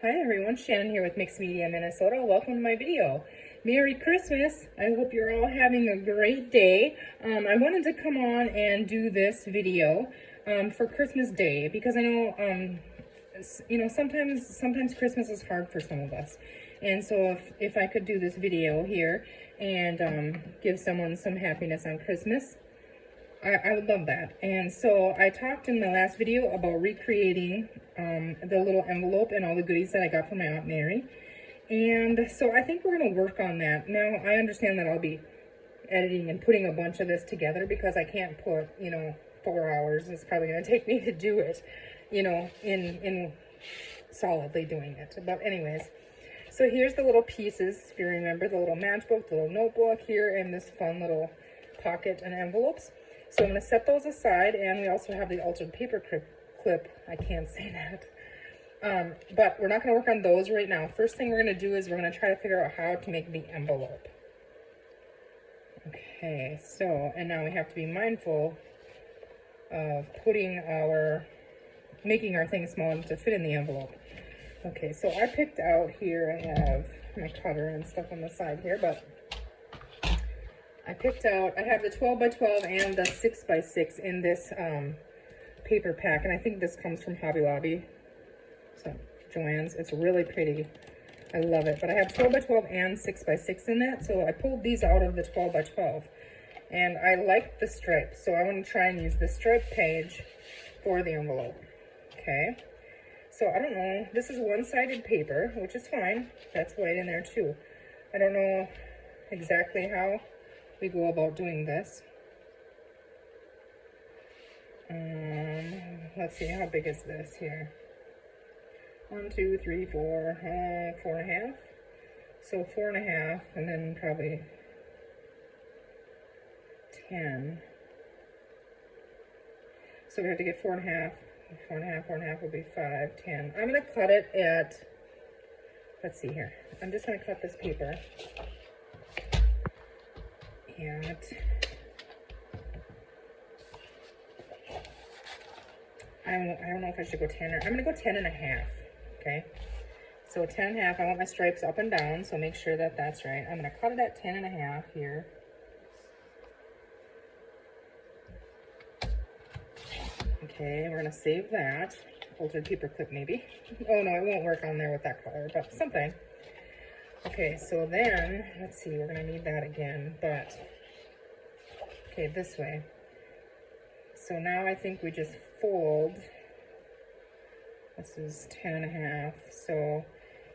Hi everyone, Shannon here with Mixed Media Minnesota. Welcome to my video. Merry Christmas. I hope you're all having a great day. I wanted to come on and do this video for Christmas Day because I know, sometimes Christmas is hard for some of us. And so if I could do this video here and give someone some happiness on Christmas, I would love that. And so I talked in my last video about recreating the little envelope and all the goodies that I got from my Aunt Mary. And so I think we're going to work on that. Now, I understand that I'll be editing and putting a bunch of this together because I can't put, 4 hours. It's probably going to take me to do it, in solidly doing it. But anyways, so here's the little pieces. If you remember, the little matchbook, the little notebook here, and this fun little pocket and envelopes. So I'm going to set those aside, and we also have the altered paper clip. I can't say that. But we're not going to work on those right now. First thing we're going to do is we're going to try to figure out how to make the envelope. Okay, so, and now we have to be mindful of making our things small enough to fit in the envelope. Okay, so I picked out here, I have my cutter and stuff on the side here, but I have the 12 by 12 and the 6 by 6 in this paper pack, and I think this comes from Hobby Lobby, so Joann's. It's really pretty. I love it. But I have 12 by 12 and 6 by 6 in that, so I pulled these out of the 12 by 12, and I like the stripes, so I want to try and use the stripe page for the envelope. Okay, so I don't know. This is one-sided paper, which is fine. That's white in there too. I don't know exactly how we go about doing this. Let's see, how big is this here? 1, 2, 3, 4, 4.5. So 4.5, and then probably 10. So we have to get 4.5. 4.5 will be 5, 10. I'm gonna cut it at, let's see here. I'm just gonna cut this paper at, I don't know if I should go 10 or, I'm gonna go 10.5, okay? So 10.5, I want my stripes up and down, so make sure that that's right. I'm gonna cut it at 10.5 here. Okay, we're gonna save that. Altered paper clip maybe. Oh no, it won't work on there with that color, but something. Okay, so then, let's see, we're gonna need that again, but, okay, this way. So now I think we just fold. This is 10.5, so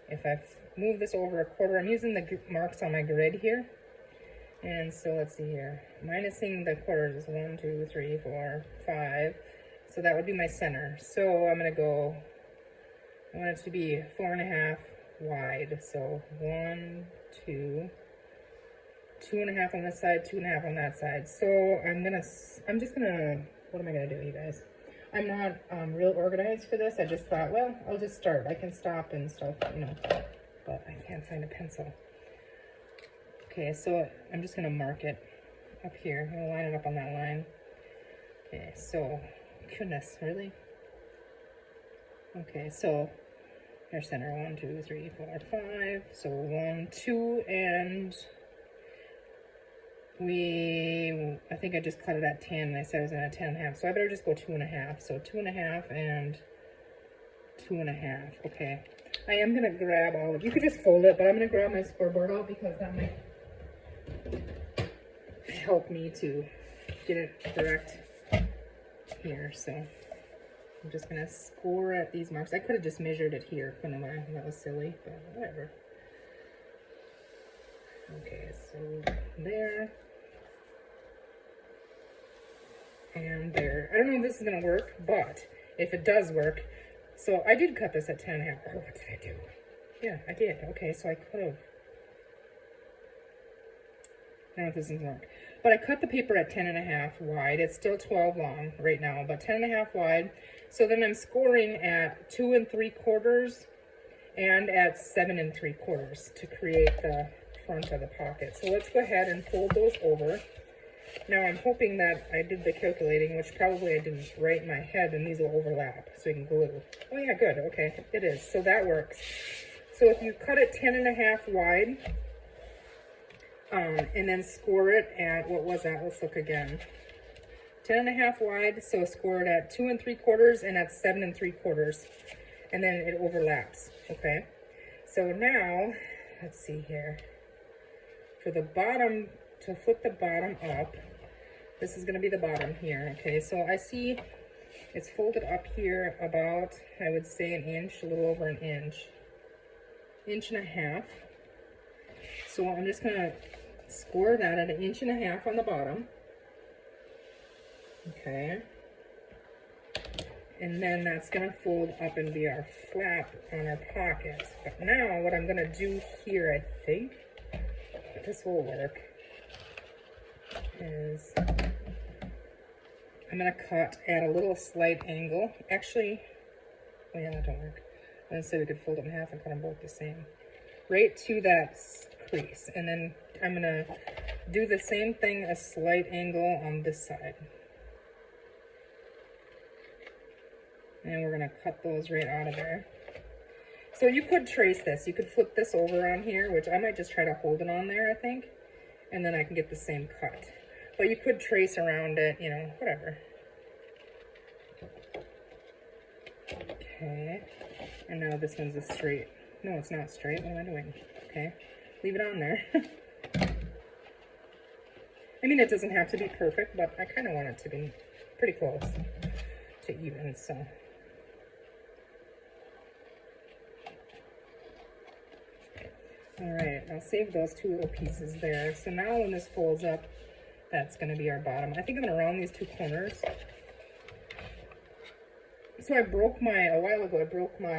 if I move this over a quarter, I'm using the marks on my grid here. And so let's see here, minusing the quarters is 1, 2, 3, 4, 5. So that would be my center. So I'm gonna go, I want it to be 4.5 wide. So 1, 2, 2.5 on this side, 2.5 on that side. So I'm just gonna, what am I gonna do, you guys? I'm not real organized for this. I just thought, well, I'll just start. I can stop and stuff, but I can't find a pencil. Okay, so I'm just gonna mark it up here. I'm gonna line it up on that line. Okay, so, goodness, really? Okay, so our center, 1, 2, 3, 4, 5. So 1, 2, and I think I just cut it at 10, and I said I was at 10.5, so I better just go 2.5. So 2.5 and 2.5. Okay, I am gonna grab all of, you could just fold it, but I'm gonna grab my scoreboard out because that might help me to get it correct here. So I'm just gonna score at these marks. I could have just measured it here, couldn't I? That was silly, but whatever. Okay, so there and there. I don't know if this is gonna work, but if it does work, so I did cut this at 10.5. Oh, what did I do? Yeah, I did. Okay, so I could have. I don't know if this doesn't work, but I cut the paper at 10.5 wide. It's still 12 long right now, but 10.5 wide. So then I'm scoring at 2 3/4 and at 7 3/4 to create the front of the pocket. So let's go ahead and fold those over. Now I'm hoping that I did the calculating, which probably I didn't right in my head, and these will overlap so you can glue. Oh yeah, good, okay, it is, so that works. So if you cut it 10.5 wide, and then score it at, what was that? Let's look again. 10.5 wide, so score it at 2 3/4 and at 7 3/4, and then it overlaps, okay? So now, let's see here. For the bottom, to flip the bottom up, this is gonna be the bottom here, okay? So I see it's folded up here about, I would say, an inch, a little over an inch. 1.5 inches. So I'm just gonna score that at 1.5 inches on the bottom. Okay. And then that's gonna fold up and be our flap on our pocket. But now what I'm gonna do here, I think, this will work, is I'm gonna cut at a little slight angle. Actually, oh yeah, that don't work. I was gonna say we could fold it in half and cut them both the same. Right to that crease. And then I'm gonna do the same thing, a slight angle on this side. And we're gonna cut those right out of there. So you could trace this. You could flip this over on here, which I might just try to hold it on there, I think. And then I can get the same cut. But you could trace around it, you know, whatever. Okay. And now this one's a straight. No, it's not straight. What am I doing? Okay. Leave it on there. I mean, it doesn't have to be perfect, but I kind of want it to be pretty close to even, so. All right, I'll save those two little pieces there. So now when this folds up, that's gonna be our bottom. I think I'm gonna round these two corners. So I broke my, a while ago, I broke my,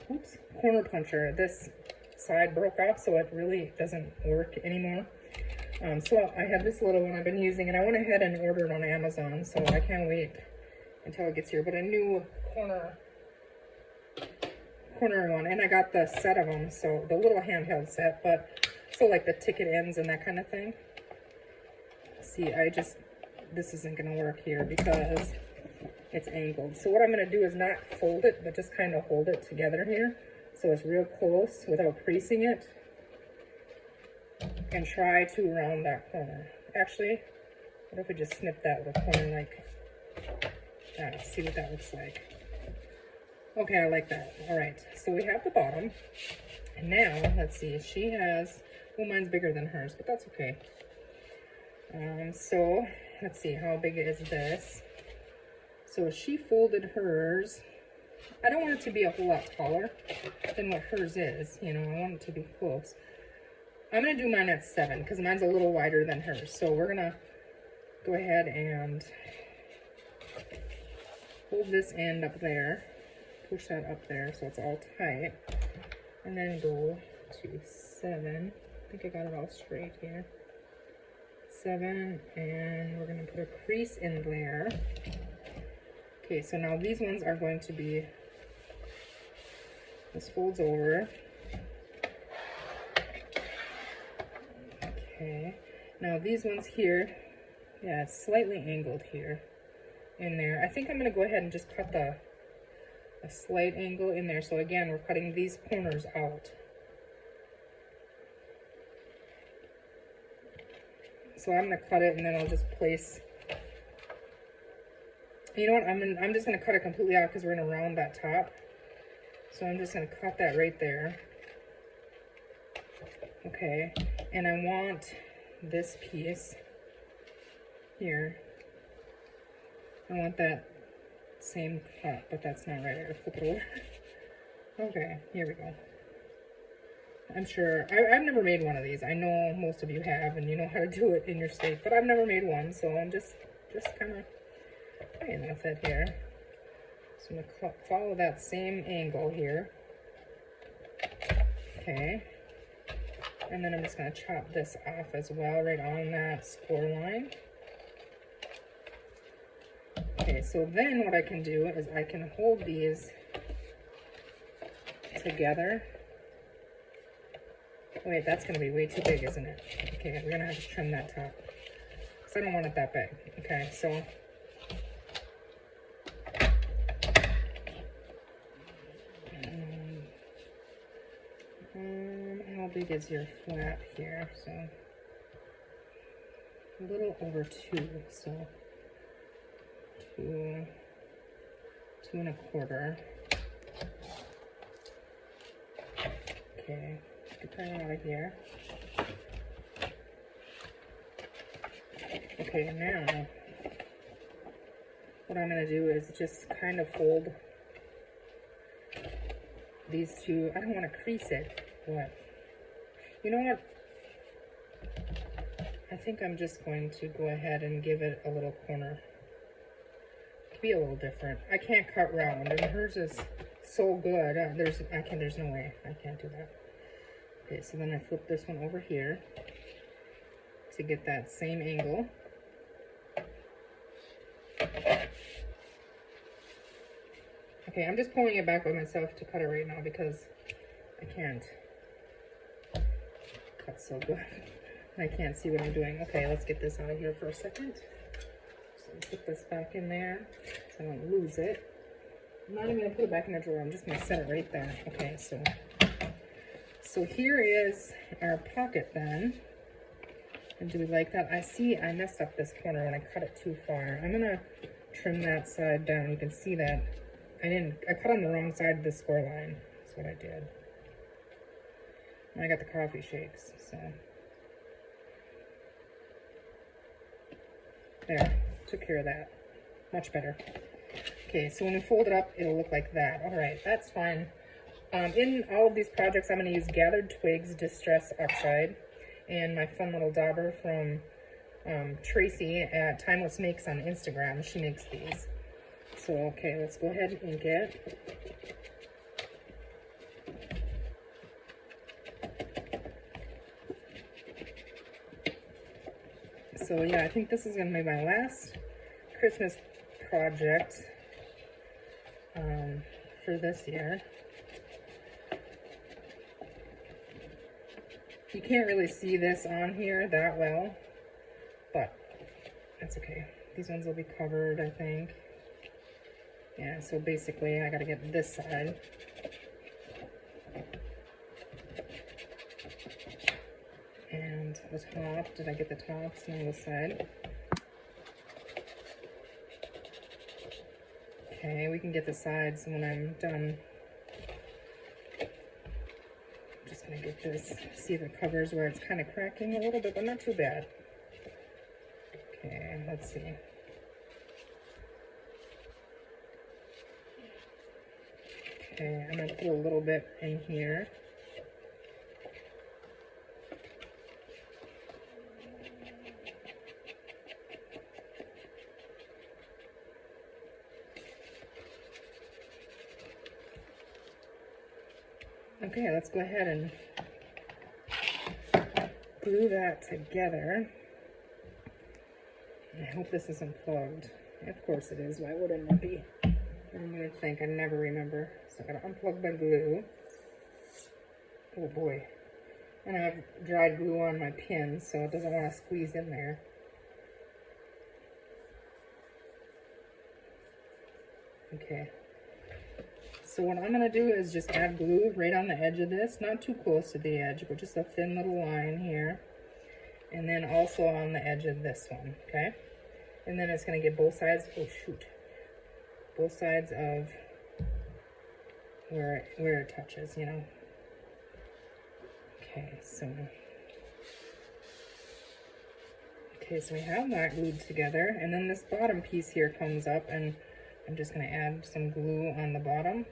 oops, corner puncher. This side broke off, so it really doesn't work anymore. So I had this little one I've been using, and I went ahead and ordered on Amazon, so I can't wait until it gets here. But a new corner one, and I got the set of them, so the little handheld set, but so like the ticket ends and that kind of thing. See, this isn't gonna work here because it's angled. So what I'm gonna do is not fold it, but just kind of hold it together here so it's real close without creasing it, and try to round that corner. Actually, what if we just snip that with a corner like that? See what that looks like. Okay, I like that. All right, so we have the bottom, and now let's see. She has, well, mine's bigger than hers, but that's okay. So let's see, how big is this? So she folded hers. I don't want it to be a whole lot taller than what hers is. You know, I want it to be close. I'm gonna do mine at 7 because mine's a little wider than hers. So we're gonna go ahead and hold this end up there. Push that up there so it's all tight, and then go to 7. I think I got it all straight here. 7, and we're going to put a crease in there. Okay, so now these ones are going to be, this folds over. Okay, now these ones here, yeah, it's slightly angled here in there. I think I'm going to go ahead and just cut a slight angle in there. So again, we're cutting these corners out. So I'm gonna cut it, and then I'll just place, you know what, I'm just gonna cut it completely out because we're gonna round that top. So I'm just gonna cut that right there. Okay, and I want this piece here. I want that same cut, but that's not right. I gotta flip it over. Okay, here we go. I'm sure, I've never made one of these. I know most of you have, and you know how to do it in your state, but I've never made one, so I'm just kind of playing with it here. So I'm gonna follow that same angle here. Okay, and then I'm just gonna chop this off as well, right on that score line. Okay, so then what I can do is I can hold these together. Wait, that's going to be way too big, isn't it? Okay, we're gonna have to trim that top because I don't want it that big. Okay, so how big is your flap here? So a little over 2, so 2 1/4. Okay, get that out of here. Okay, now what I'm going to do is just kind of fold these two. I don't want to crease it, but you know what? I think I'm just going to go ahead and give it a little corner. Could be a little different. I can't cut round, and hers is so good. There's no way I can't do that. Okay, so then I flip this one over here to get that same angle. Okay, I'm just pulling it back by myself to cut it right now because I can't cut so good. I can't see what I'm doing. Okay, let's get this out of here for a second. So put this back in there so I don't lose it. I'm not even gonna put it back in the drawer. I'm just gonna set it right there. Okay, so here is our pocket then. And do we like that? I see I messed up this corner when I cut it too far. I'm gonna trim that side down. You can see that I cut on the wrong side of the score line. That's what I did. And I got the coffee shakes, so. There, took care of that. Much better. Okay, so when we fold it up, it'll look like that. All right, that's fine. In all of these projects, I'm going to use Gathered Twigs Distress Oxide and my fun little dauber from Tracy at Timeless Makes on Instagram. She makes these. So, okay, let's go ahead and ink it. So yeah, I think this is going to be my last Christmas project for this year. You can't really see this on here that well, but that's okay. These ones will be covered, I think. Yeah, so basically I got to get this side. And the top, did I get the tops on this side? Okay, we can get the sides when I'm done. I'm just gonna get this, see the covers where it's kind of cracking a little bit, but not too bad. Okay, let's see. Okay, I'm gonna put a little bit in here. Okay, let's go ahead and glue that together. I hope this isn't plugged. Of course it is. Why wouldn't it be? I'm gonna think. I never remember. So I gotta unplug my glue. Oh boy. And I have dried glue on my pin, so it doesn't want to squeeze in there. Okay. So what I'm gonna do is just add glue right on the edge of this, not too close to the edge, but just a thin little line here. And then also on the edge of this one, okay? And then it's gonna get both sides, oh shoot. Both sides of where it touches, you know. Okay, so we have that glued together, and then this bottom piece here comes up, and I'm just gonna add some glue on the bottom.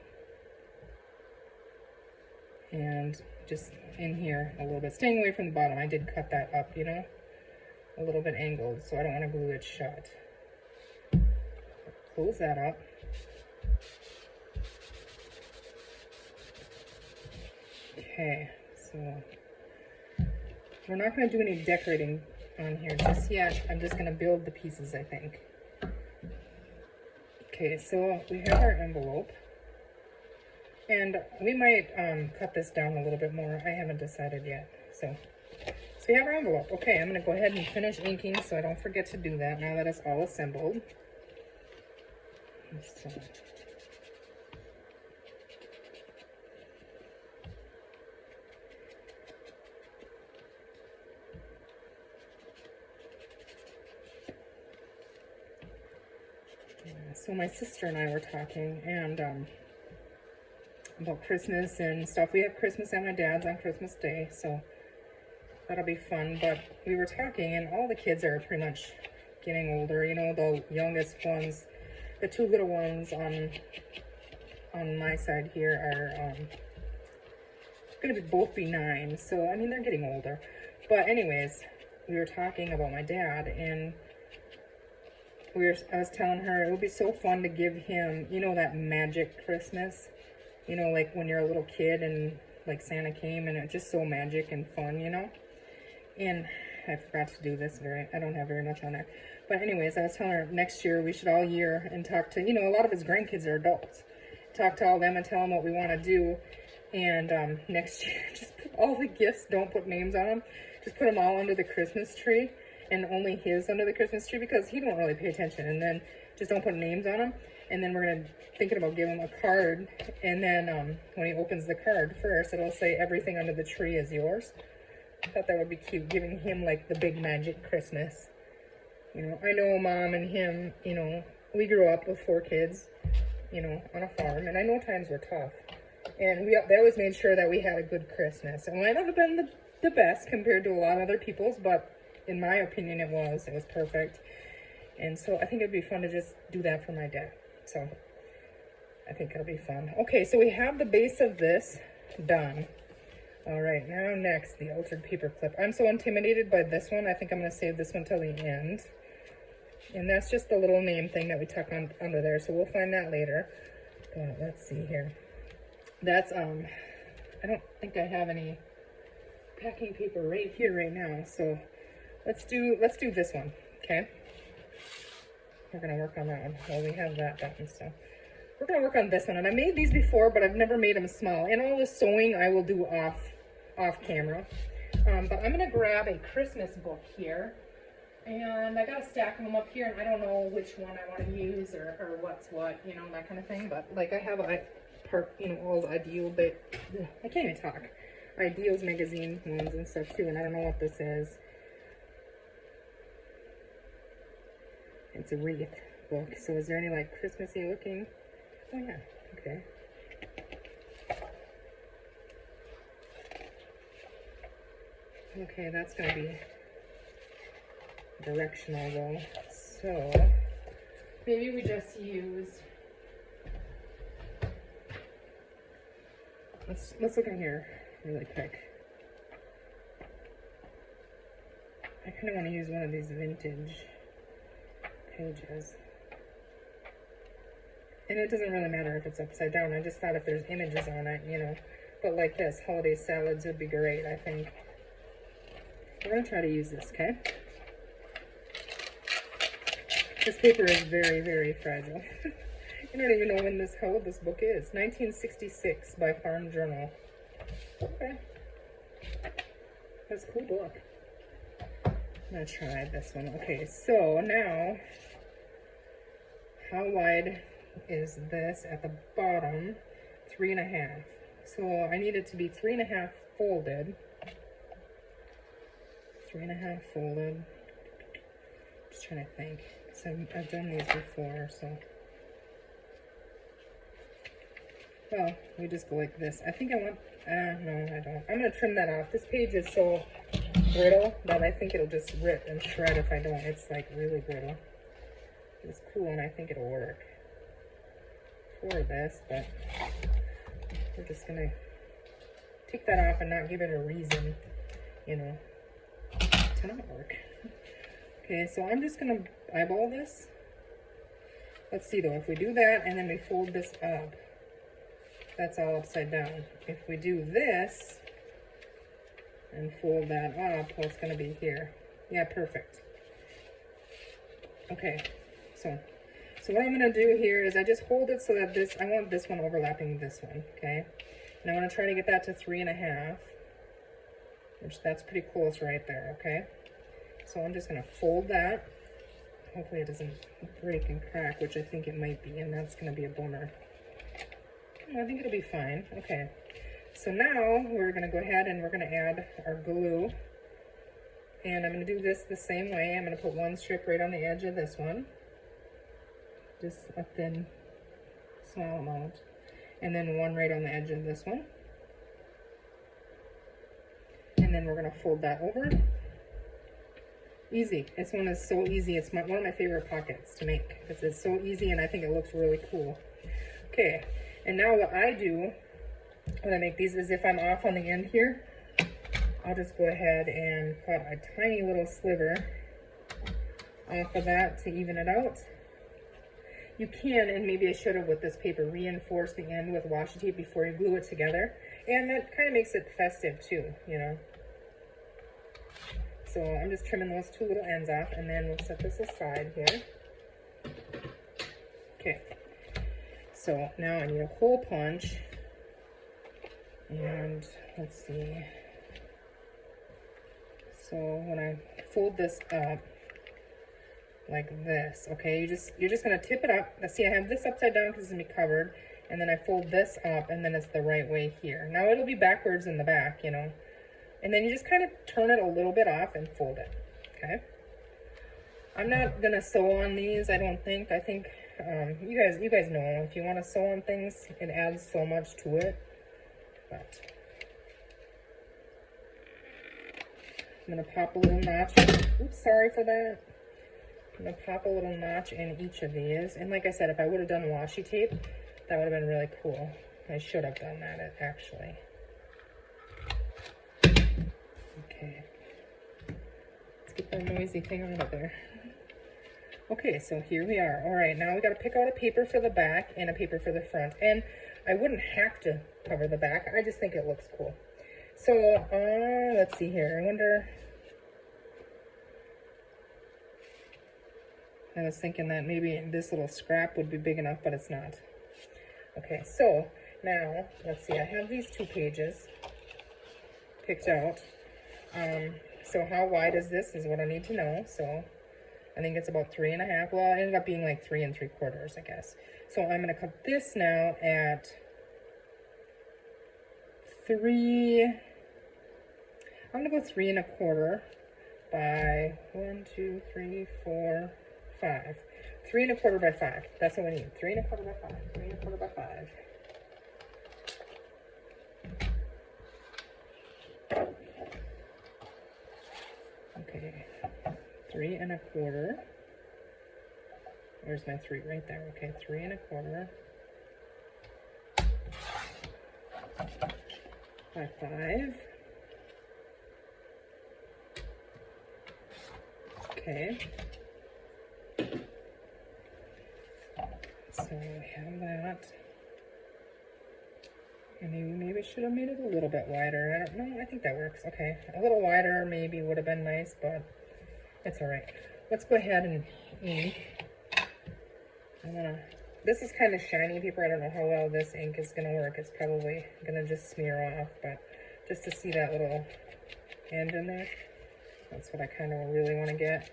And just in here a little bit, staying away from the bottom. I did cut that up, you know, a little bit angled, so I don't want to glue it shut. Close that up. Okay, so we're not going to do any decorating on here just yet. I'm just going to build the pieces, I think. Okay, so we have our envelope. And we might cut this down a little bit more. I haven't decided yet. So we have our envelope. Okay, I'm going to go ahead and finish inking so I don't forget to do that now that it's all assembled. So, so my sister and I were talking and about Christmas and stuff. We have Christmas at my dad's on Christmas Day, so that'll be fun. But we were talking and all the kids are pretty much getting older. You know, the youngest ones, the two little ones on my side here are going to both be 9. So, I mean, they're getting older. But anyways, we were talking about my dad, and I was telling her it would be so fun to give him, you know, that magic Christmas. You know, like when you're a little kid and like Santa came and it's just so magic and fun, you know. And I forgot to do this I don't have very much on there. But anyways, I was telling her next year we should all year and talk to, you know, a lot of his grandkids are adults. Talk to all them and tell them what we want to do. And next year, just put all the gifts, don't put names on them. Just put them all under the Christmas tree. And only his under the Christmas tree because he won't really pay attention. And then just don't put names on him. And then we're going to thinking about giving him a card. And then when he opens the card first, it'll say everything under the tree is yours. I thought that would be cute, giving him like the big magic Christmas. You know, I know Mom and him, you know, we grew up with 4 kids, you know, on a farm. And I know times were tough. And they always made sure that we had a good Christmas. It might not have been the best compared to a lot of other people's, but in my opinion, it was perfect. And so I think it'd be fun to just do that for my dad. So I think it'll be fun. Okay, so we have the base of this done. All right, now next, the altered paper clip. I'm so intimidated by this one. I think I'm going to save this one till the end. And that's just the little name thing that we tuck under there. So we'll find that later. But let's see here. That's, I don't think I have any packing paper right here right now. So let's do this one, okay? We're gonna work on that one. Well, we have that done, so we're gonna work on this one. And I made these before, but I've never made them small. And all the sewing I will do off camera. But I'm gonna grab a Christmas book here, and I got a stack of them up here, and I don't know which one I want to use or what's what, you know, that kind of thing. But like I have all the Ideal, I can't even talk. Ideals magazine ones and stuff too, and I don't know what this is. It's a wreath book. So is there any like Christmassy looking? Oh yeah, okay. Okay, that's gonna be directional though. So maybe we just use, let's look in here really quick. I kind of want to use one of these vintage pages. And it doesn't really matter if it's upside down. I just thought if there's images on it, you know. But like this, holiday salads would be great, I think. We're going to try to use this, okay? This paper is very, very fragile. I don't even know how old this book is. 1966 by Farm Journal. Okay. That's a cool book. I'm going to try this one. Okay, so now, how wide is this at the bottom? 3.5. So I need it to be 3.5 folded. 3.5 folded. Just trying to think. So I've done these before, so. Well, we just go like this. I think I want, no, I don't. I'm going to trim that off. This page is so brittle that I think it'll just rip and shred if I don't. It's like really brittle. It's cool and I think it'll work for this, but we're just going to take that off and not give it a reason, you know, to not work. Okay, so I'm just going to eyeball this. Let's see though, if we do that and then we fold this up, that's all upside down. If we do this and fold that up, well, it's going to be here. Yeah, perfect. Okay, so what I'm going to do here is I just hold it so that I want this one overlapping this one, okay? And I want to try to get that to 3.5. which that's pretty close right there, okay? So I'm just gonna fold that. Hopefully it doesn't break and crack, which I think it might be, and that's gonna be a bummer. I think it'll be fine. Okay, so now we're gonna go ahead and we're gonna add our glue. And I'm gonna do this the same way. I'm gonna put one strip right on the edge of this one. Just a thin, small amount. And then one right on the edge of this one. And then we're gonna fold that over. Easy. This one is so easy. It's one of my favorite pockets to make because it's so easy and I think it looks really cool. Okay, and now what I do when I make these is if I'm off on the end here, I'll just go ahead and put a tiny little sliver off of that to even it out. You can, and maybe I should have with this paper, reinforce the end with washi tape before you glue it together. And that kind of makes it festive too, you know. So I'm just trimming those two little ends off, and then we'll set this aside here. Okay, so now I need a hole punch, and let's see. So when I fold this up like this, okay, you're just gonna tip it up. Now see, I have this upside down because it's gonna be covered, and then I fold this up, and then it's the right way here. Now it'll be backwards in the back, you know. And then you just kind of turn it a little bit off and fold it, okay? I'm not gonna sew on these, I don't think. I think, you guys know, if you wanna sew on things, it adds so much to it. But I'm gonna pop a little notch. Oops, sorry for that. I'm gonna pop a little notch in each of these. And like I said, if I would have done washi tape, that would have been really cool. I should have done that, actually. Okay, let's get that noisy thing out of there. Okay, so here we are. All right, now we got to pick out a paper for the back and a paper for the front. And I wouldn't have to cover the back. I just think it looks cool. So, let's see here. I wonder, I was thinking that maybe this little scrap would be big enough, but it's not. Okay, so now, let's see. I have these 2 pages picked out. So how wide is this is what I need to know. So I think it's about 3.5. Well, it ended up being like 3 3/4, I guess. So I'm going to cut this now at 3. I'm going to go 3 1/4 by 1, 2, 3, 4, 5. 3 1/4 by 5. That's what we need. 3 1/4 by 5. 3 1/4 by 5. Okay, 3 1/4. Where's my 3? Right there. Okay, 3 1/4 by 5. Okay. So we have that. And maybe I should have made it a little bit wider. I don't know. I think that works. Okay. A little wider maybe would have been nice, but it's all right. Let's go ahead and ink. This is kind of shiny paper. I don't know how well this ink is going to work. It's probably going to just smear off, but just to see that little end in there, that's what I kind of really want to get.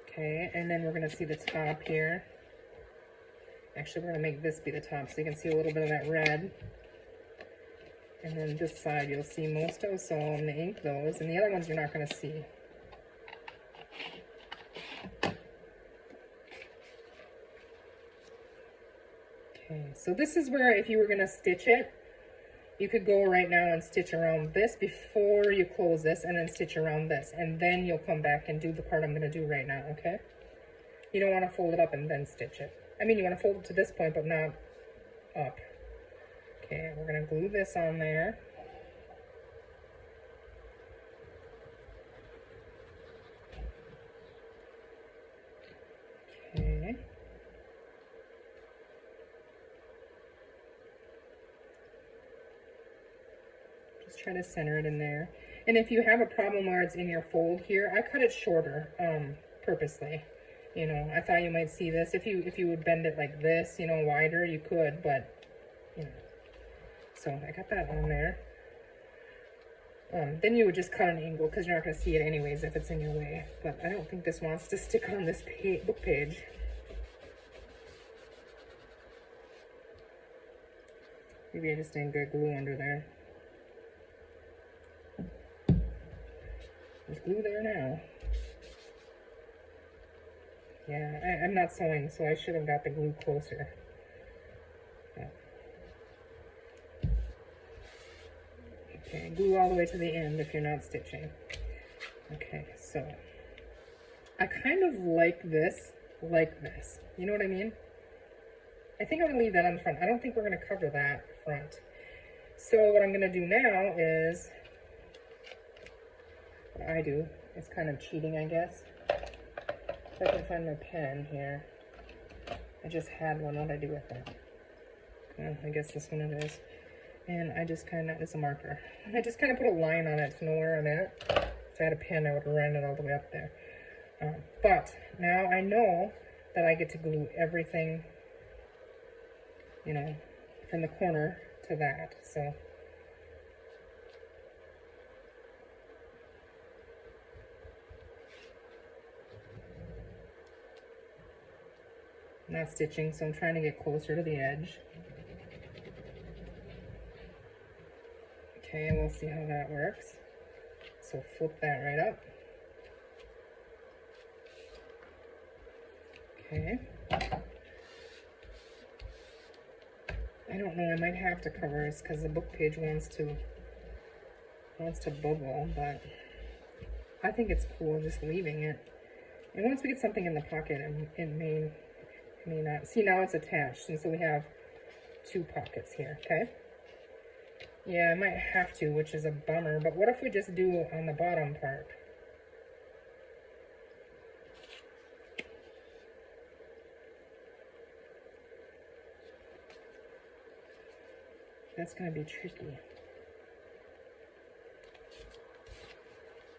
Okay, and then we're going to see the top here. Actually, we're going to make this be the top so you can see a little bit of that red. And then this side you'll see most of, so I'm going to ink those. And the other ones you're not going to see. Okay, so this is where if you were going to stitch it, you could go right now and stitch around this before you close this, and then stitch around this. And then you'll come back and do the part I'm going to do right now, okay? You don't want to fold it up and then stitch it. I mean, you want to fold it to this point, but not up. Okay, we're going to glue this on there. Okay. Just try to center it in there. And if you have a problem where it's in your fold here, I cut it shorter purposely. You know, I thought you might see this. If you would bend it like this, you know, wider, you could, but, you know, So I got that on there. Then you would just cut an angle because you're not going to see it anyways if it's in your way. But I don't think this wants to stick on this book page. Maybe I just didn't get glue under there. There's glue there now. Yeah, I'm not sewing, so I should have got the glue closer. Okay, glue all the way to the end if you're not stitching. Okay, so I kind of like this. You know what I mean? I think I'm gonna leave that on the front. I don't think we're gonna cover that front. So what I'm gonna do now is, what I do, it's kind of cheating, I guess. If I can find my pen here. I just had one. What did I do with it? Well, I guess this one it is. And I just kind of, it's a marker. I just kind of put a line on it to know where I'm at. If I had a pen, I would have ran it all the way up there. But now I know that I get to glue everything, you know, from the corner to that. So I'm not stitching, so I'm trying to get closer to the edge. Okay, and we'll see how that works. So flip that right up. Okay. I don't know, I might have to cover this because the book page wants to bubble, but I think it's cool just leaving it. And once we get something in the pocket, it may not. See, now it's attached, and so we have two pockets here, okay? Yeah, I might have to, which is a bummer, but what if we just do on the bottom part? That's going to be tricky.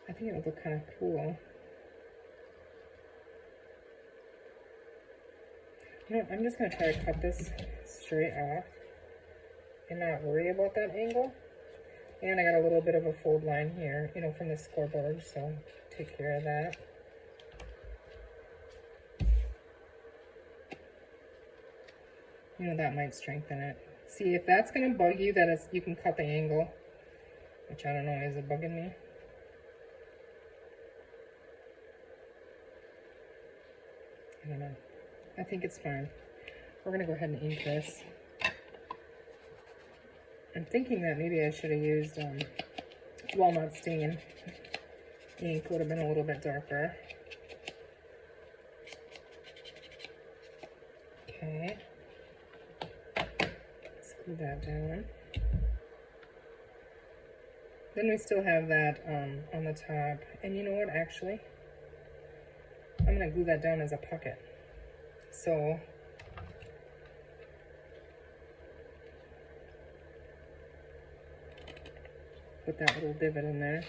I think it would look kind of cool. You know, I'm just going to try to cut this straight off and not worry about that angle. And I got a little bit of a fold line here, you know, from the scoreboard, so take care of that. You know, that might strengthen it. See, if that's going to bug you, that is, you can cut the angle, which I don't know, is it bugging me? I don't know. I think it's fine. We're going to go ahead and ink this. I'm thinking that maybe I should have used walnut stain ink. Would have been a little bit darker. Okay. Screw that down. Then we still have that on the top. And you know what, actually? I'm going to glue that down as a pocket. So put that little divot in there.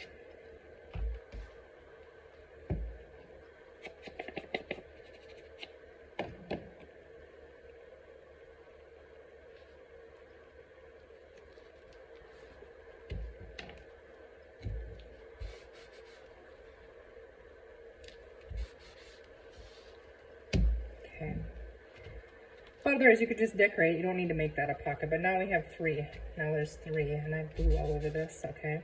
Okay. Otherwise, you could just decorate. You don't need to make that a pocket. But now we have three. Now there's three, and I glue all over this. Okay.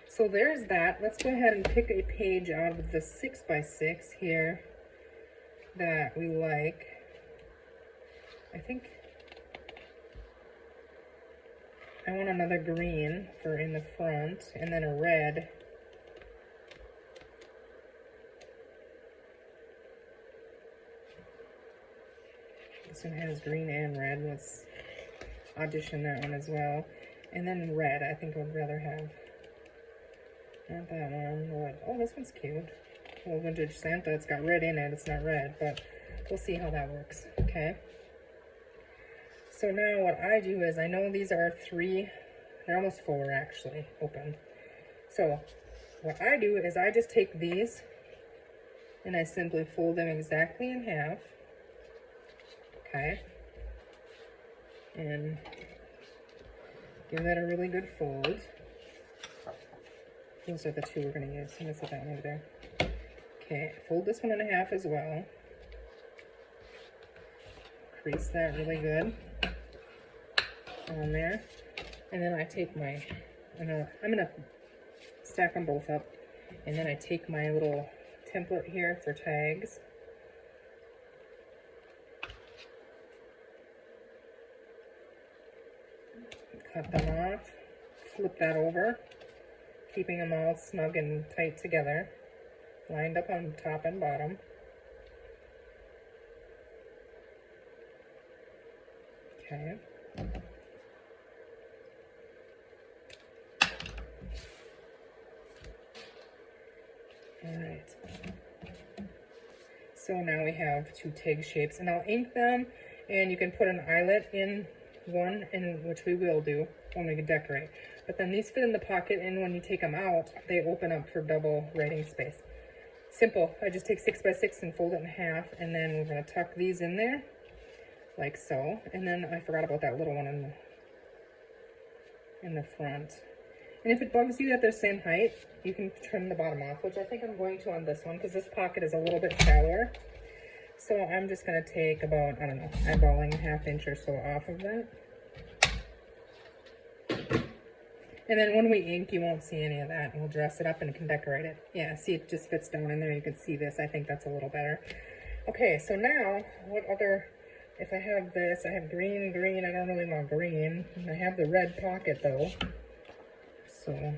So there's that. Let's go ahead and pick a page out of the 6x6 here that we like. I think I want another green for in the front, and then a red. This one has green and red. Let's audition that one as well. And then red, I think I would rather have. Not that one, but, oh, this one's cute. Little vintage Santa. It's got red in it. It's not red, but we'll see how that works. Okay. So now what I do is, I know these are three, they're almost four actually, open. So what I do is I just take these and I simply fold them exactly in half. Okay. And Give that a really good fold. Those are the two we're going to use. I'm going to set that one over there. Okay, fold this one in half as well. Crease that really good on there. And then I take my, I'm gonna stack them both up. And then I take my little template here for tags. Cut them off, flip that over, keeping them all snug and tight together, lined up on top and bottom. Okay. All right. So now we have two tag shapes, and I'll ink them, and you can put an eyelet in one, and which we will do when we decorate. But then these fit in the pocket, and when you take them out, they open up for double writing space. Simple. I just take 6 by 6 and fold it in half, and then we're going to tuck these in there, like so. And then I forgot about that little one in the front. And if it bugs you that they're the same height, you can trim the bottom off, which I think I'm going to on this one, because this pocket is a little bit shallower. So I'm just going to take about, I don't know, eyeballing a ½ inch or so off of that. And then when we ink, you won't see any of that. We'll dress it up and can decorate it. Yeah, see, it just fits down in there. You can see this. I think that's a little better. Okay, so now, what other, if I have this, I have green, I don't really want green. And I have the red pocket, though. So,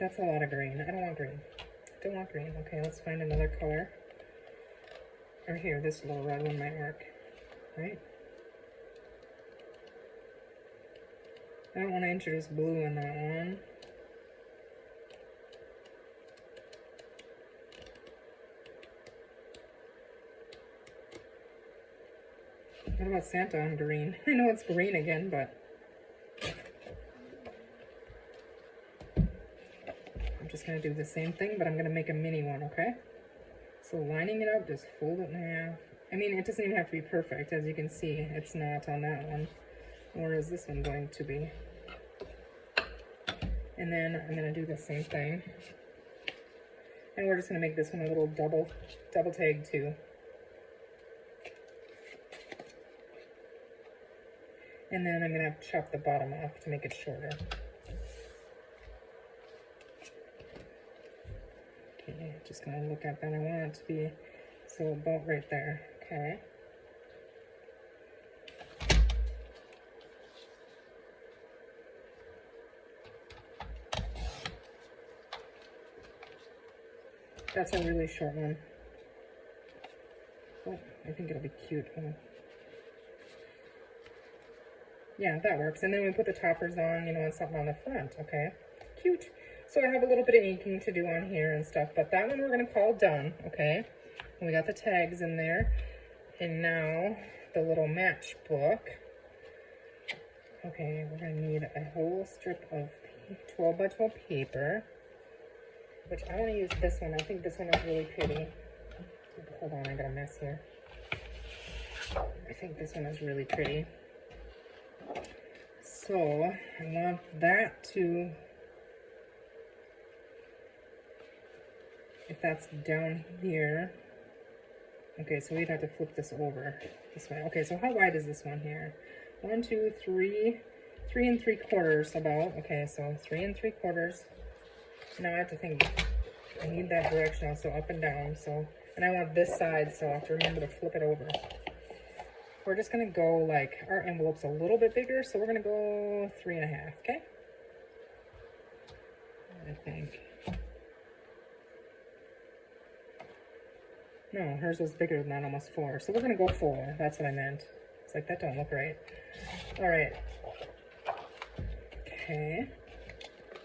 that's a lot of green. I don't want green. Don't want green. Okay, let's find another color. Or here, this little red one might work. Right? I don't want to introduce blue in that one. What about Santa on green? I know it's green again, but I'm just going to do the same thing, but I'm going to make a mini one, okay? So lining it up, just fold it in half. I mean, it doesn't even have to be perfect. As you can see, it's not on that one. Nor is this one going to be. And then I'm going to do the same thing. And we're just going to make this one a little double tag too. And then I'm going to have to chop the bottom off to make it shorter. Okay, just going to look at that. I want it to be so about right there. Okay. That's a really short one. Oh, I think it'll be cute. Oh. Yeah, that works. And then we put the toppers on, you know, and something on the front, okay? Cute. So I have a little bit of inking to do on here and stuff, but that one we're going to call done, okay? And we got the tags in there. And now the little matchbook. Okay, we're going to need a whole strip of 12 by 12 paper, which I want to use this one. I think this one is really pretty. Hold on, I got a mess here. I think this one is really pretty. So I want that to, if that's down here, okay, so we'd have to flip this over this way. Okay, so how wide is this one here? 1, 2, 3, 3 3/4 about. Okay, so 3 3/4. Now I have to think, I need that directional, so up and down. So, and I want this side, so I have to remember to flip it over. We're just gonna go like, our envelope's a little bit bigger, so we're gonna go 3 1/2, okay? I think. No, hers was bigger than that, almost 4. So we're gonna go 4, that's what I meant. It's like, that don't look right. All right. Okay.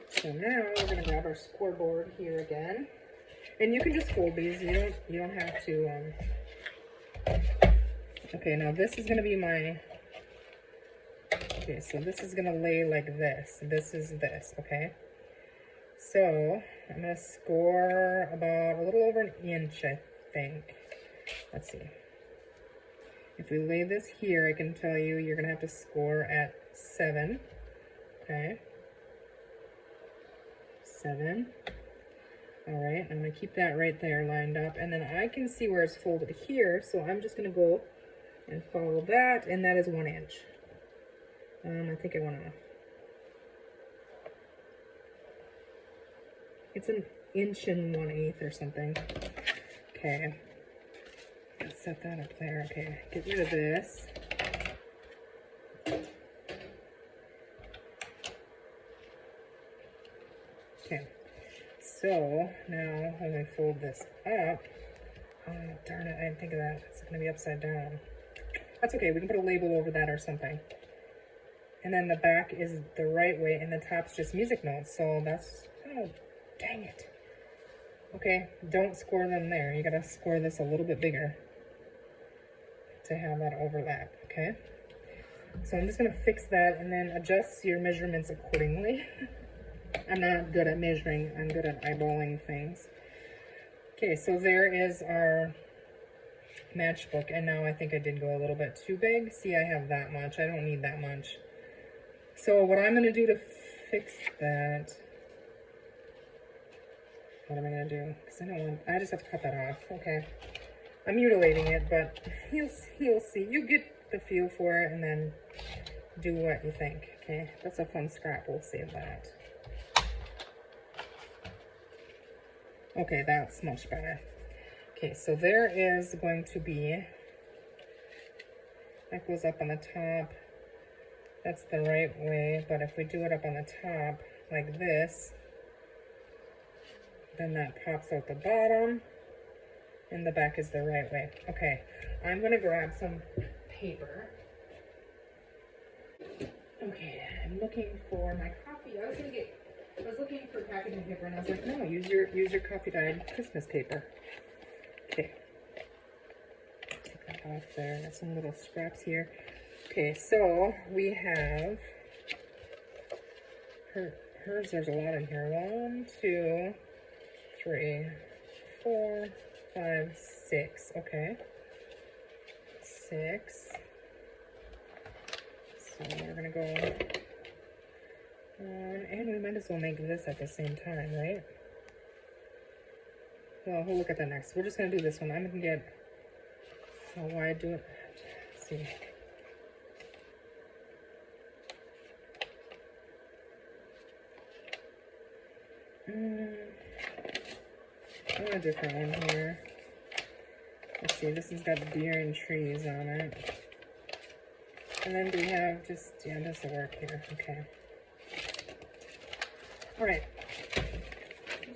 So now we're gonna grab our scoreboard here again. And you can just fold these, you don't have to, okay, now this is gonna be my, okay, so this is gonna lay like this. This is this, okay? So I'm gonna score about a little over 1 inch, I think. Let's see. If we lay this here, I can tell you you're gonna have to score at 7. Okay. 7. All right, I'm gonna keep that right there lined up, and then I can see where it's folded here, so I'm just gonna go and follow that, and that is 1 inch. I think I went off. It's an inch and 1/8 or something. Okay, let's set that up there. Okay, get rid of this. Okay, so now when we fold this up, oh darn it, I didn't think of that. It's gonna be upside down. That's okay, we can put a label over that or something. And then the back is the right way and the top's just music notes. So that's, oh, dang it. Okay, don't score them there. You gotta score this a little bit bigger to have that overlap, okay? So I'm just gonna fix that and then adjust your measurements accordingly. I'm not good at measuring, I'm good at eyeballing things. Okay, so there is our matchbook, and now I think I did go a little bit too big. See, I have that much, I don't need that much. So what I'm gonna do to fix that, what am I gonna do? Because I just have to cut that off, okay. I'm mutilating it, but you'll see. You get the feel for it and then do what you think, okay? That's a fun scrap, we'll save that. Okay, that's much better. Okay, so there is going to be, that goes up on the top. That's the right way, but if we do it up on the top like this, then that pops out the bottom, and the back is the right way. Okay, I'm gonna grab some paper. Okay, I'm looking for my coffee. I was looking for packaging paper, and I was like, no, use your coffee dyed Christmas paper. Okay, take that off there. Got some little scraps here. Okay, so we have hers. There's a lot in here. 1, 2, 3, 4, 5, 6. Okay, 6. So we're gonna go and we might as well make this at the same time, right? Well, we'll look at that next. We're just gonna do this one. I'm gonna get why do it. Let's see. I want a different one here. Let's see, this has got deer and trees on it. And then do we have just, yeah, this will work here, okay. All right,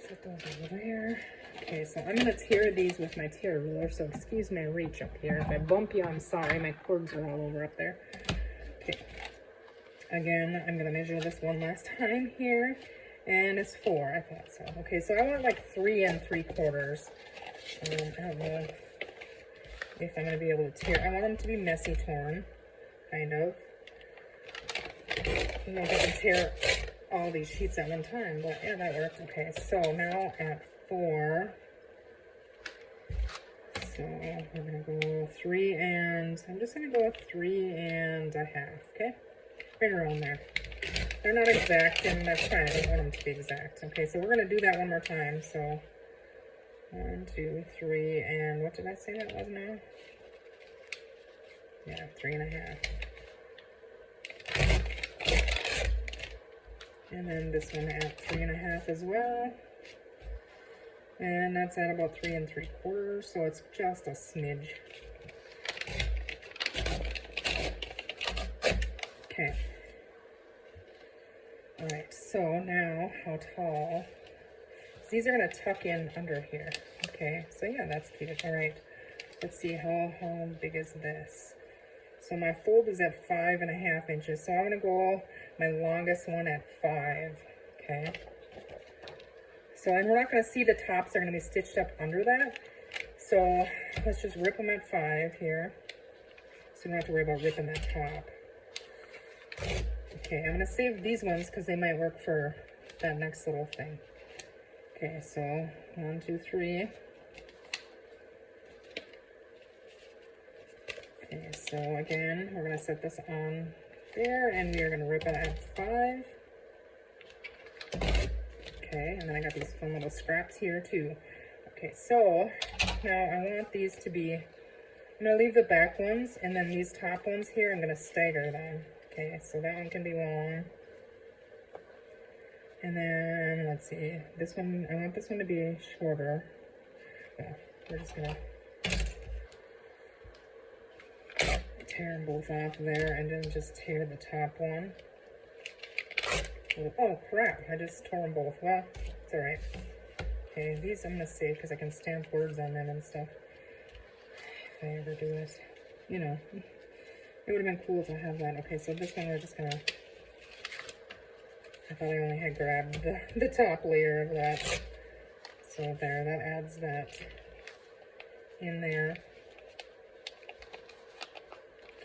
set those over there. Okay, so I'm gonna tear these with my tear ruler, so excuse my reach up here. If I bump you, I'm sorry, my cords are all over up there. Okay, again, I'm gonna measure this one last time here, and it's 4, I thought so. Okay, so I want like 3 3/4. I don't know if I'm gonna be able to tear. I want them to be messy torn, kind of. I don't know if I can tear all these sheets at one time, but yeah, that worked. Okay, so now at 4, so we're gonna go 3 and, I'm just gonna go 3 1/2, okay? Right around there. They're not exact, and that's fine, I don't want them to be exact. Okay, so we're gonna do that one more time, so 1, 2, 3, and what did I say that was now? Yeah, 3 1/2. And then this one at 3 1/2 as well. And that's at about 3 3/4, so it's just a smidge. Okay. All right, so now how tall? So these are gonna tuck in under here. Okay, so yeah, that's cute. All right, let's see, how big is this? So my fold is at 5 1/2 inches. So I'm gonna go my longest one at 5, okay? So, and we're not gonna see the tops, they're gonna be stitched up under that. So let's just rip them at 5 here. So we don't have to worry about ripping that top. Okay, I'm gonna save these ones because they might work for that next little thing. Okay, so 1, 2, 3. Okay, Okay, so again, we're gonna set this on there, and we are gonna rip it at 5. Okay, and then I got these fun little scraps here too. Okay, so now I want these to be, I'm gonna leave the back ones, and then these top ones here, I'm gonna stagger them. Okay, so that one can be long. And then, let's see, this one, I want this one to be shorter. Yeah, we're just gonna tear them both off there, and then just tear the top one. Oh crap, I just tore them both. Well, it's alright. Okay, these I'm gonna save because I can stamp words on them and stuff. If I ever do this. You know, it would have been cool to have that. Okay, so this one we're just gonna, I thought I only had grabbed the top layer of that. So there, that adds that in there.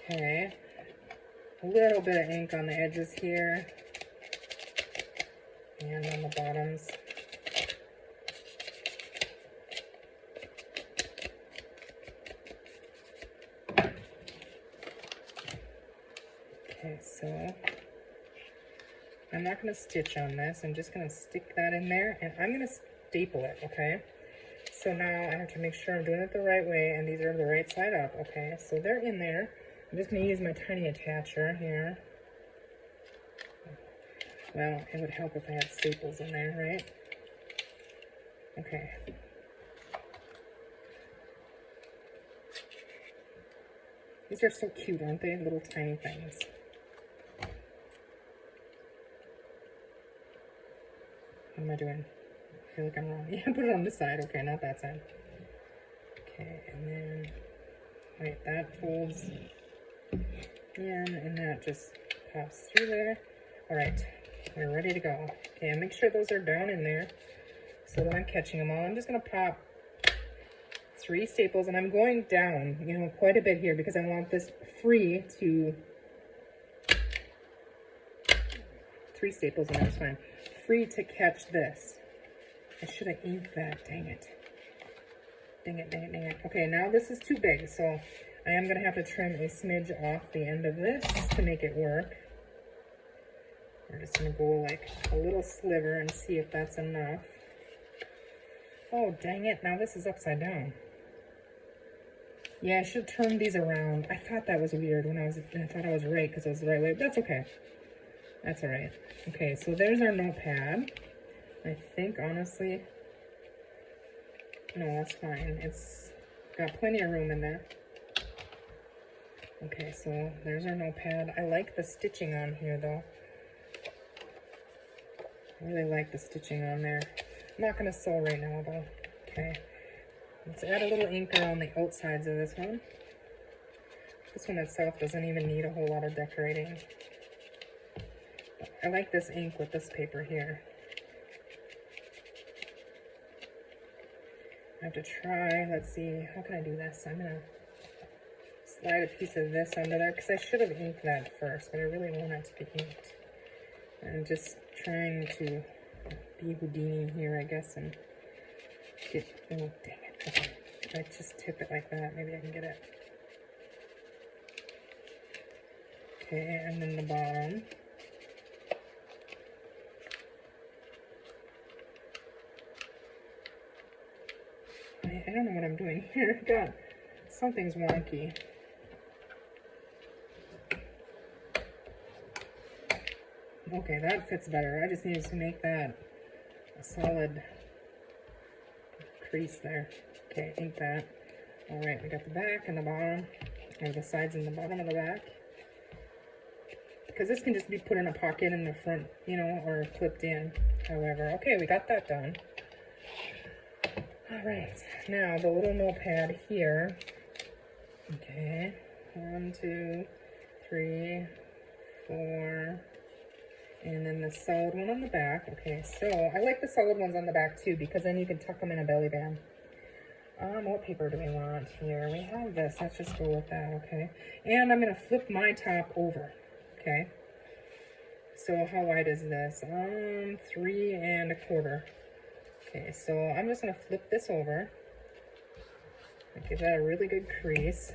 Okay, a little bit of ink on the edges here and on the bottoms. Okay, so I'm not going to stitch on this. I'm just going to stick that in there, and I'm going to staple it, okay? So now I have to make sure I'm doing it the right way, and these are the right side up, okay? So they're in there. I'm just going to use my tiny attacher here. Well, it would help if I had staples in there, right? Okay. These are so cute, aren't they? Little tiny things. What am I doing? I feel like I'm wrong. Yeah, put it on this side. Okay, not that side. Okay, and then, wait, that folds in, and that just pops through there. All right, we're ready to go. Okay, and make sure those are down in there so that I'm catching them all. I'm just gonna pop 3 staples, and I'm going down, you know, quite a bit here because I want this free to, 3 staples and that's fine. Free to catch this. I should have inked that, dang it. Dang it, dang it, dang it. Okay, now this is too big, so I am gonna have to trim a smidge off the end of this to make it work. We're just gonna go like a little sliver and see if that's enough. Oh, dang it, now this is upside down. Yeah, I should turn these around. I thought that was weird when I thought I was right because it was the right way, but that's okay. That's all right. Okay, so there's our notepad. I think, honestly, no, that's fine. It's got plenty of room in there. Okay, so there's our notepad. I like the stitching on here, though. I really like the stitching on there. I'm not going to sew right now, though. Okay. Let's add a little ink around the outsides of this one. This one itself doesn't even need a whole lot of decorating. I like this ink with this paper here. I have to try, let's see, how can I do this? I'm gonna slide a piece of this under there because I should have inked that first, but I really want it to be inked. I'm just trying to be Houdini here, I guess, and get, oh, dang it. Okay, if I just tip it like that, maybe I can get it. Okay, and then the bottom. I don't know what I'm doing here. God, something's wonky. Okay, that fits better. I just needed to make that a solid crease there. Okay, ink that. All right, we got the back and the bottom, or the sides and the bottom of the back. Because this can just be put in a pocket in the front, you know, or clipped in. However, okay, we got that done. All right, now the little notepad here. Okay, 1, 2, 3, 4, and then the solid one on the back. Okay, so I like the solid ones on the back too because then you can tuck them in a belly band. What paper do we want here? We have this. Let's just go with that. Okay, and I'm gonna flip my top over. Okay. So how wide is this? 3 1/4. Okay, so I'm just gonna flip this over. Give that a really good crease.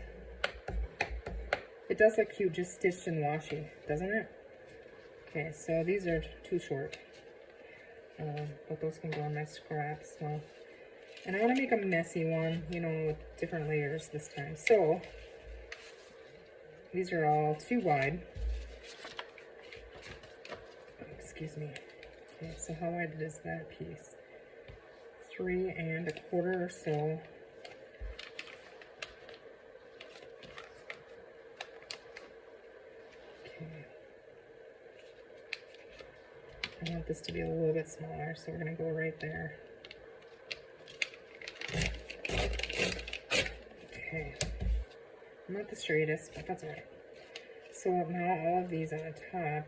It does look cute, just stitched and washi, doesn't it? Okay, so these are too short. But those can go on my scraps. Well, and I want to make a messy one, you know, with different layers this time. So these are all too wide. Excuse me. Okay, so how wide is that piece? 3 1/4 or so. Okay. I want this to be a little bit smaller, so we're going to go right there. Okay. Not the straightest, but that's alright. So now all of these on the top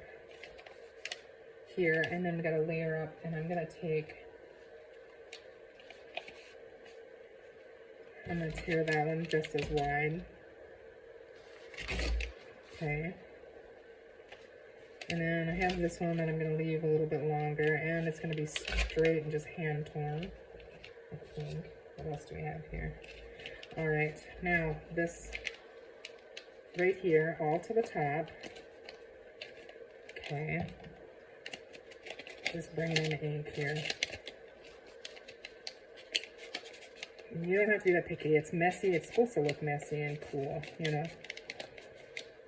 here, and then we got to layer up, and I'm going to tear that one just as wide. Okay. And then I have this one that I'm going to leave a little bit longer, and it's going to be straight and just hand torn, I think. What else do we have here? Alright, now this right here, all to the top. Okay. Just bring in the ink here. You don't have to be that picky. It's messy. It's supposed to look messy and cool, you know.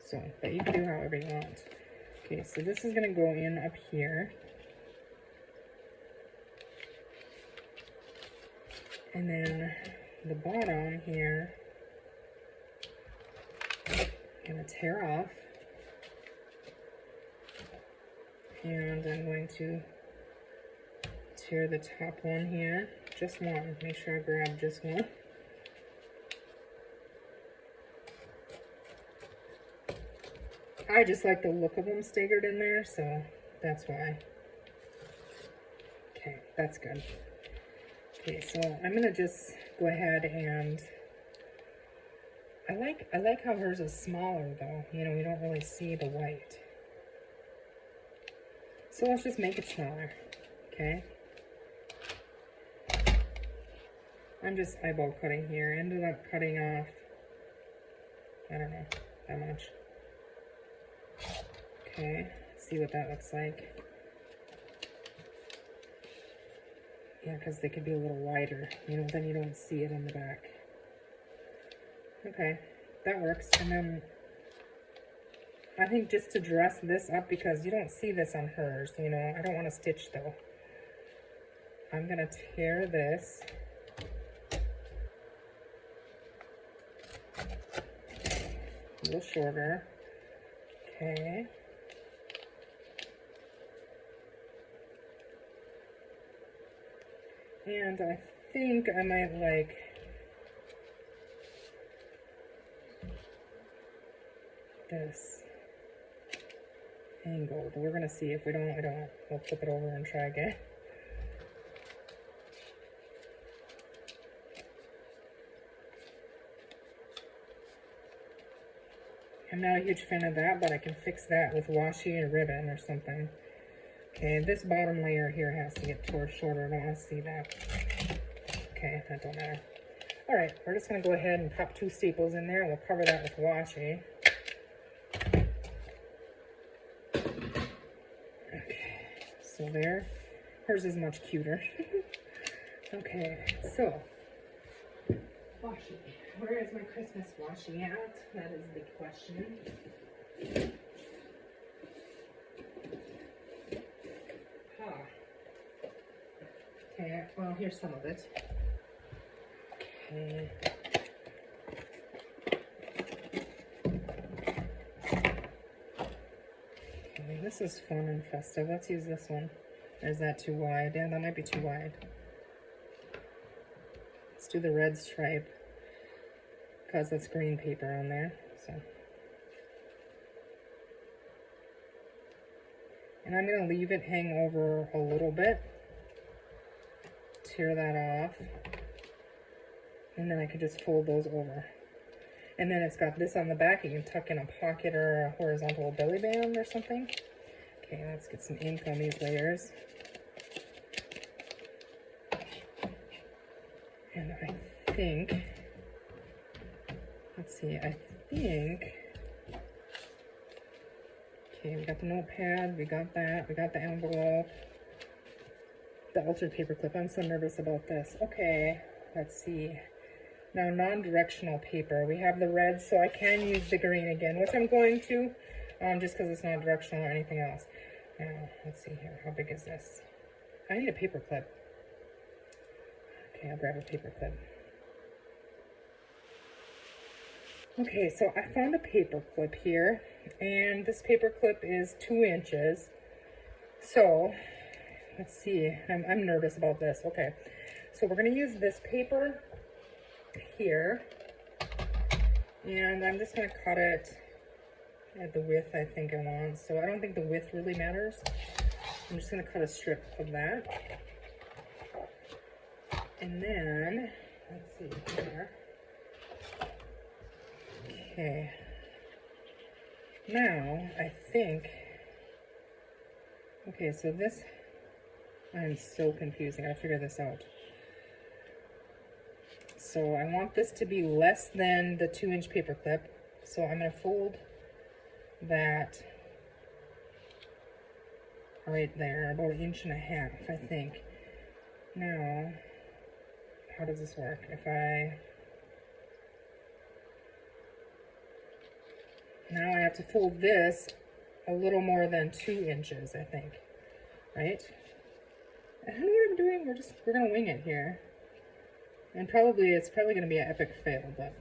So, but you can do however you want. Okay, so this is going to go in up here. And then the bottom here, I'm going to tear off. And I'm going to tear the top one here. Just one. Make sure I grab just one. I just like the look of them staggered in there, so that's why. Okay, that's good. Okay, so I'm gonna just go ahead and I like how hers is smaller though. You know, you don't really see the white. So let's just make it smaller. Okay. I'm just eyeball cutting here. Ended up cutting off, I don't know, that much. Okay, let's see what that looks like. Yeah, because they could be a little wider, you know, then you don't see it in the back. Okay, that works. And then I think just to dress this up, because you don't see this on hers, you know, I don't want to stitch though. I'm going to tear this. A little shorter. Okay. And I think I might like this angled. We're going to see. If we don't, we don't. We'll flip it over and try again. I'm not a huge fan of that, but I can fix that with washi and ribbon or something. Okay, this bottom layer here has to get towards shorter. I don't want to see that. Okay, that don't matter. All right, we're just going to go ahead and pop 2 staples in there. We'll cover that with washi. Okay, so there. Hers is much cuter. Okay, so washi. Where is my Christmas washi at? That is the big question. Okay, well, here's some of it. Okay. Okay, this is fun and festive. Let's use this one. Or is that too wide? Yeah, that might be too wide. Let's do the red stripe, because that's green paper on there. So, and I'm going to leave it hang over a little bit. Tear that off. And then I can just fold those over. And then it's got this on the back. You can tuck in a pocket or a horizontal belly band or something. Okay, let's get some ink on these layers. And I think, let's see, I think Okay, we got the notepad, we got that, we got the envelope, the altered paper clip. I'm so nervous about this. Okay, let's see. Now, non-directional paper. We have the red, so I can use the green again, which I'm going to, just because it's not directional or anything else. Now, let's see here. How big is this? I need a paper clip. Okay, I'll grab a paper clip. Okay, so I found a paper clip here, and this paper clip is 2 inches. So, let's see. I'm nervous about this. Okay, so we're going to use this paper here, and I'm just going to cut it at the width I think I want. So I don't think the width really matters. I'm just going to cut a strip of that. And then, let's see here. Okay. Now, I think, okay, so this, I'm so confused. I gotta figure this out. So I want this to be less than the 2-inch paper clip. So I'm gonna fold that right there, about 1.5 inches, I think. Now, how does this work? Now I have to fold this a little more than 2 inches, I think, right? I don't know what I'm doing. We're gonna wing it here. And it's probably gonna be an epic fail, but.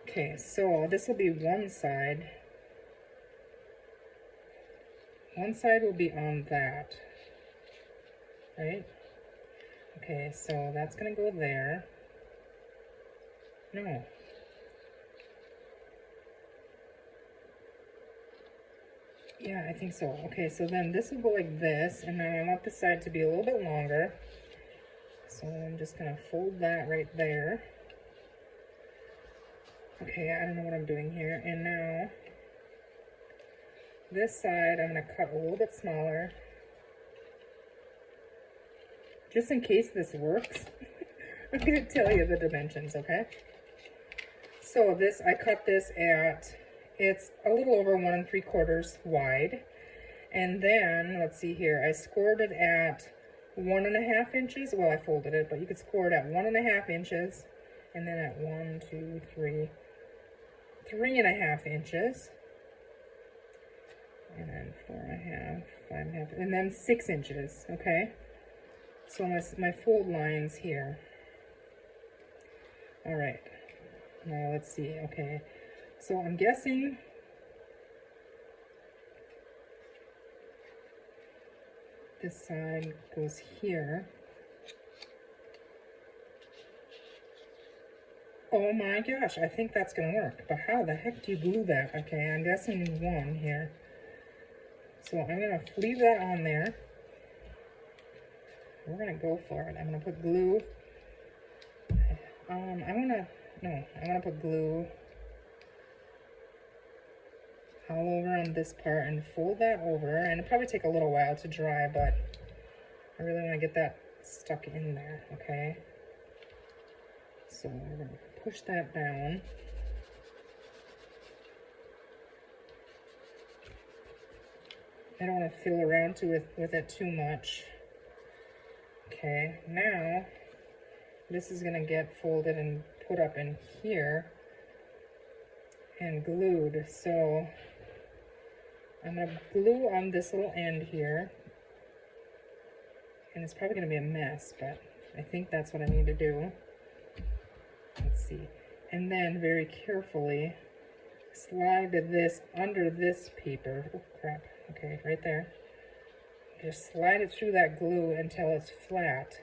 Okay, so this will be one side. One side will be on that, right? Okay, so that's gonna go there. No. Yeah, I think so. Okay, so then this will go like this, and then I want this side to be a little bit longer. So I'm just gonna fold that right there. Okay, I don't know what I'm doing here. And now, this side I'm gonna cut a little bit smaller. Just in case this works, I'm gonna tell you the dimensions, okay? So I cut this at, it's a little over 1 3/4 wide. And then, let's see here, I scored it at 1.5 inches. Well, I folded it, but you could score it at 1.5 inches. And then at 1, 2, 3, 3.5 inches. And then 4.5, 5.5, and then 6 inches, okay? So my fold lines here. All right, now let's see, okay. So I'm guessing this side goes here. Oh my gosh, I think that's gonna work, but how the heck do you glue that? Okay, I'm guessing 1 here. So I'm gonna leave that on there. We're gonna go for it. I'm gonna put glue. I wanna put glue all over on this part and fold that over. And it'll probably take a little while to dry, but I really wanna get that stuck in there, okay? So we're gonna push that down. I don't want to fill around with it too much. Okay, now this is going to get folded and put up in here and glued. So I'm going to glue on this little end here. And it's probably going to be a mess, but I think that's what I need to do. Let's see. And then very carefully slide this under this paper. Oh, crap. Okay, right there. Just slide it through that glue until it's flat.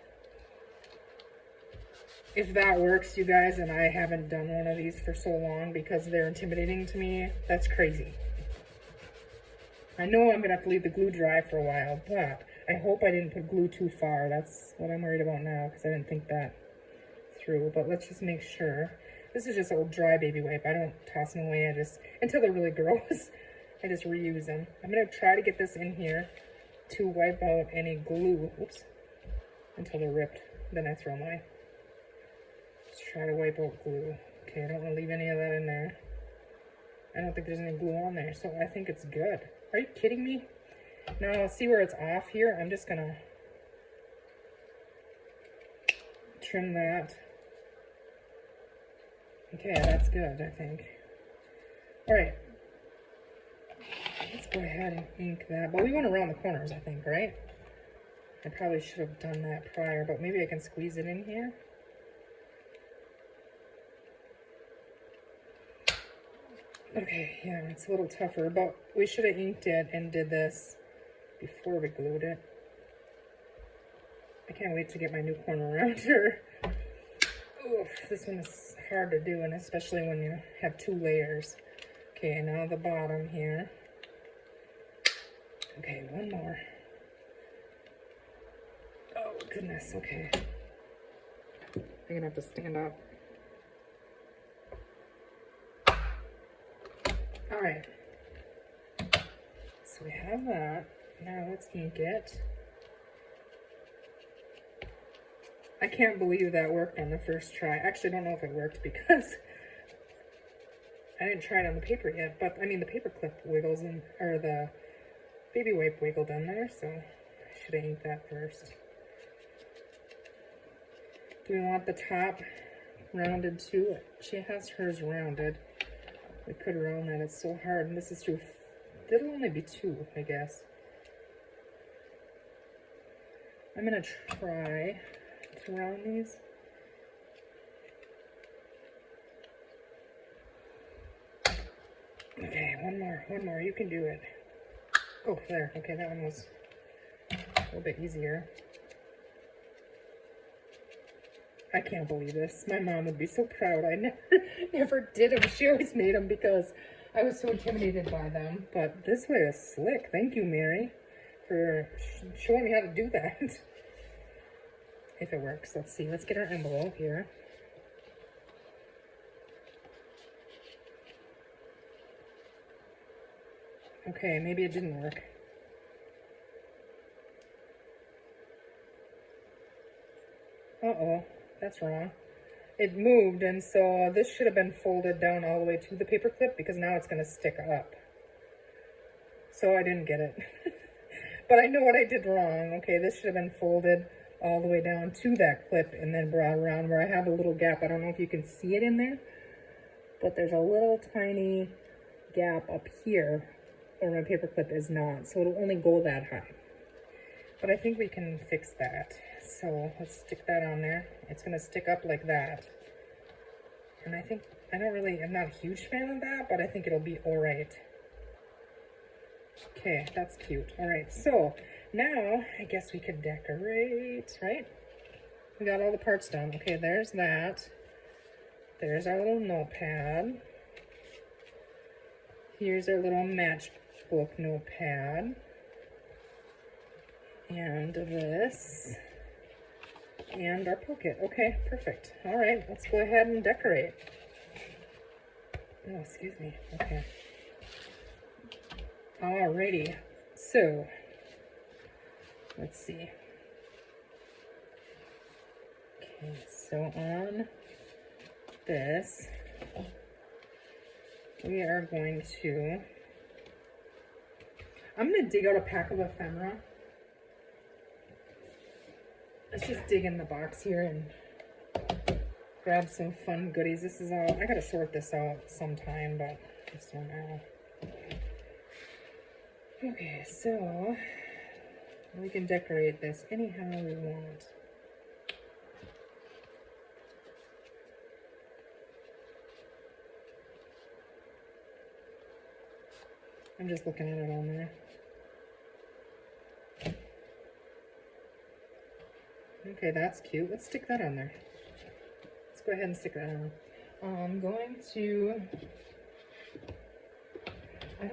If that works, you guys, and I haven't done one of these for so long because they're intimidating to me, that's crazy. I know I'm gonna have to leave the glue dry for a while, but I hope I didn't put glue too far. That's what I'm worried about now because I didn't think that through, but let's just make sure. This is just old dry baby wipe. I don't toss them away. Until they're really gross, I just reuse them. I'm gonna try to get this in here to wipe out any glue, oops, until they're ripped. Then I throw them away. Just try to wipe out glue. Okay, I don't wanna leave any of that in there. I don't think there's any glue on there, so I think it's good. Are you kidding me? Now, see where it's off here? I'm just gonna trim that. Okay, that's good, I think. All right. Let's go ahead and ink that. But we went around the corners, I think, right? I probably should have done that prior, but maybe I can squeeze it in here. Okay, yeah, it's a little tougher, but we should have inked it and did this before we glued it. I can't wait to get my new corner around here. Oof, this one is hard to do, and especially when you have 2 layers. Okay, now the bottom here. Okay, one more. Oh, goodness, okay. I'm gonna have to stand up. All right. So we have that. Now let's ink it. I can't believe that worked on the first try. Actually, I don't know if it worked because I didn't try it on the paper yet, but I mean the paper clip wiggles in, or the baby wipe wiggled in there, so I should have inked that first. Do we want the top rounded too? She has hers rounded. We could round that, it's so hard, and this is true. It'll only be 2, I guess. I'm gonna try to round these. Okay, one more, you can do it. Oh, there, okay, that one was a little bit easier. I can't believe this. My mom would be so proud. I never did them. She always made them because I was so intimidated by them. But this way is slick. Thank you, Mary, for showing me how to do that. If it works. Let's see. Let's get our envelope here. Okay, maybe it didn't work. Uh-oh. That's wrong. It moved, and so this should have been folded down all the way to the paper clip because now it's going to stick up. So I didn't get it. But I know what I did wrong. Okay, this should have been folded all the way down to that clip and then brought around where I have a little gap. I don't know if you can see it in there, but there's a little tiny gap up here where my paper clip is not. So it'll only go that high. But I think we can fix that. So let's stick that on there. It's gonna stick up like that. And I think, I'm not a huge fan of that, but I think it'll be all right. Okay, that's cute. All right, so now I guess we could decorate, right? We got all the parts done. Okay, there's that. There's our little notepad. Here's our little matchbook notepad. And this. And our pocket. Okay, perfect. All right, let's go ahead and decorate. Oh, excuse me. Okay. Alrighty. So, let's see. Okay, so on this, we are going to, I'm going to dig out a pack of ephemera. Let's just dig in the box here and grab some fun goodies. This is all, I gotta sort this out sometime, but just don't know. Okay, so we can decorate this anyhow we want. I'm just looking at it on there. Okay, that's cute. Let's stick that on there. Let's go ahead and stick that on. I'm going to, I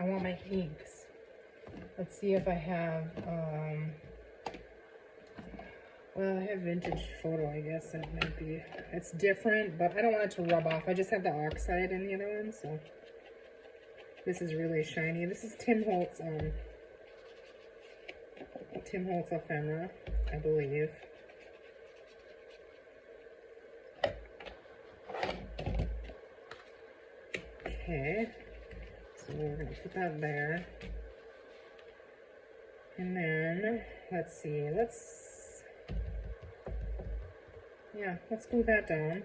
want my inks. Let's see if I have, well, I have vintage photo, I guess that might be, it's different, but I don't want it to rub off. I just have the oxide in the other one, so this is really shiny. This is Tim Holtz ephemera, I believe. Okay, so we're gonna put that there. And then, let's see, let's glue that down.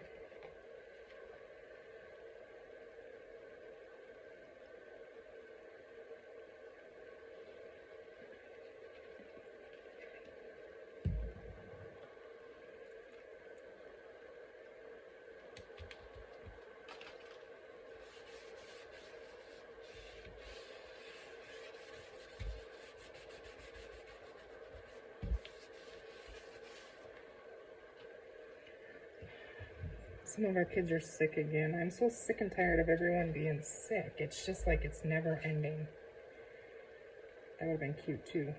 Some of our kids are sick again. I'm so sick and tired of everyone being sick. It's just like it's never ending. That would have been cute too.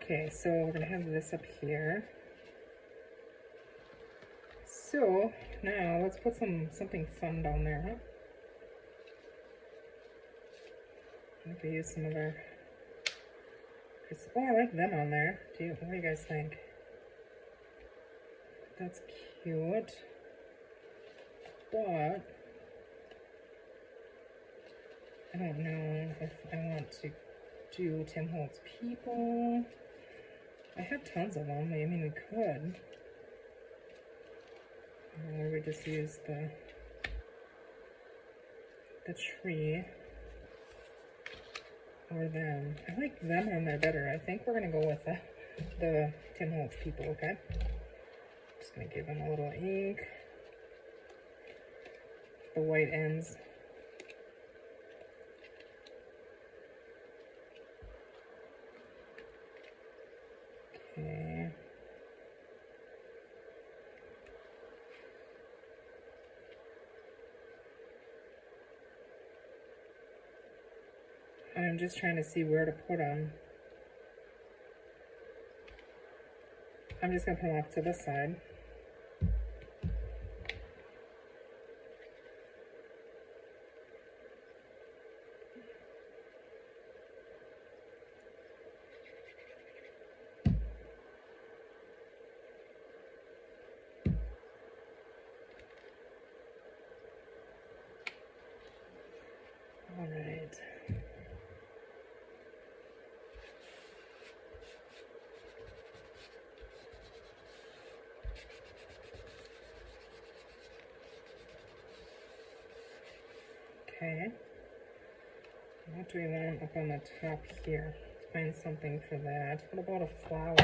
Okay, so we're gonna have this up here. So now let's put something fun down there, huh? I could use some of our. Oh, I like them on there. What do you guys think? That's cute. But I don't know if I want to do Tim Holtz people. I have tons of them. I mean, we could. Or we just use the tree. Or them. I like them on there better. I think we're gonna go with the Tim Holtz people, okay? Just gonna give them a little ink. The white ends. Okay. I'm just trying to see where to put them. I'm just going to put them off to this side. All right. Okay. What do we want up on the top here? Find something for that. What about a flower?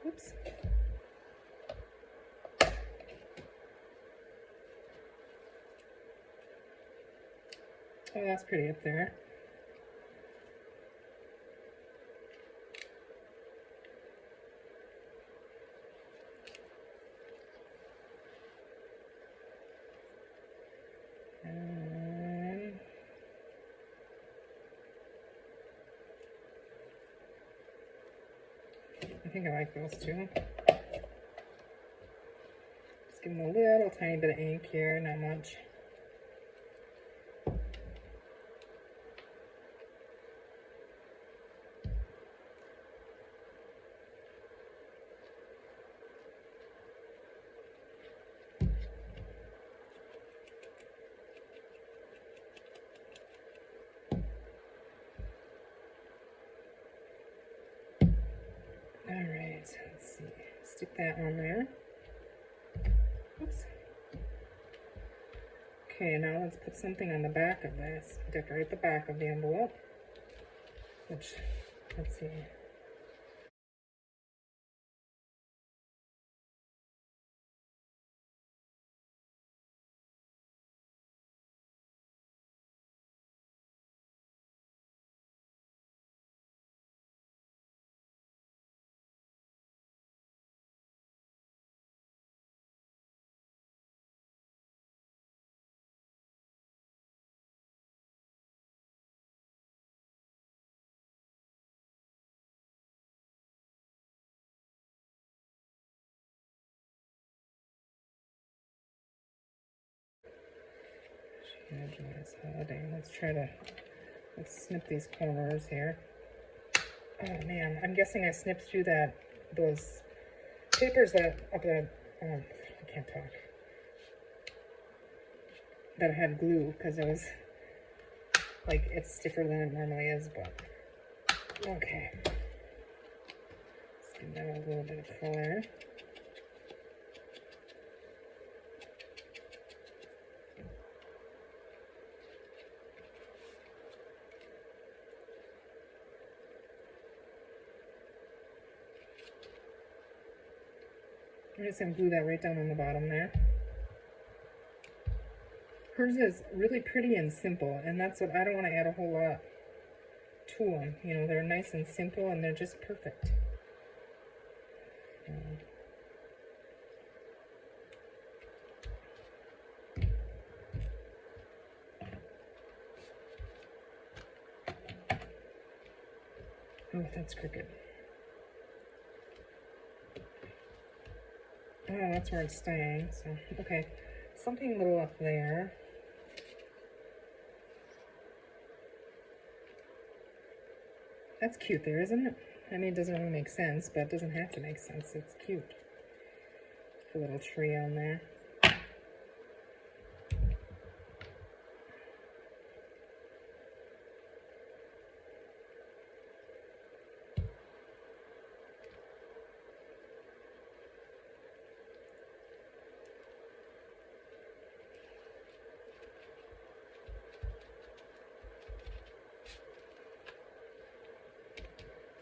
Oops. Oh, that's pretty up there. I think I like those two. Just give them a little tiny bit of ink here, not much. Alright, let's see. Stick that on there. Oops. Okay, now let's put something on the back of this. Decorate the back of the envelope. Which, let's see. Holiday. Let's snip these corners here. Oh man, I'm guessing I snipped through those papers that up there. I can't talk. that I had glue because it was like, it's stiffer than it normally is, but okay. Let's give that a little bit of color. I'm just going to glue that right down on the bottom there. Hers is really pretty and simple, and that's what I don't want to add a whole lot to them. You know, they're nice and simple, and they're just perfect. Oh, that's crooked. Oh, that's where it's staying, so, okay. Something a little up there. That's cute there, isn't it? I mean, it doesn't really make sense, but it doesn't have to make sense. It's cute. A little tree on there.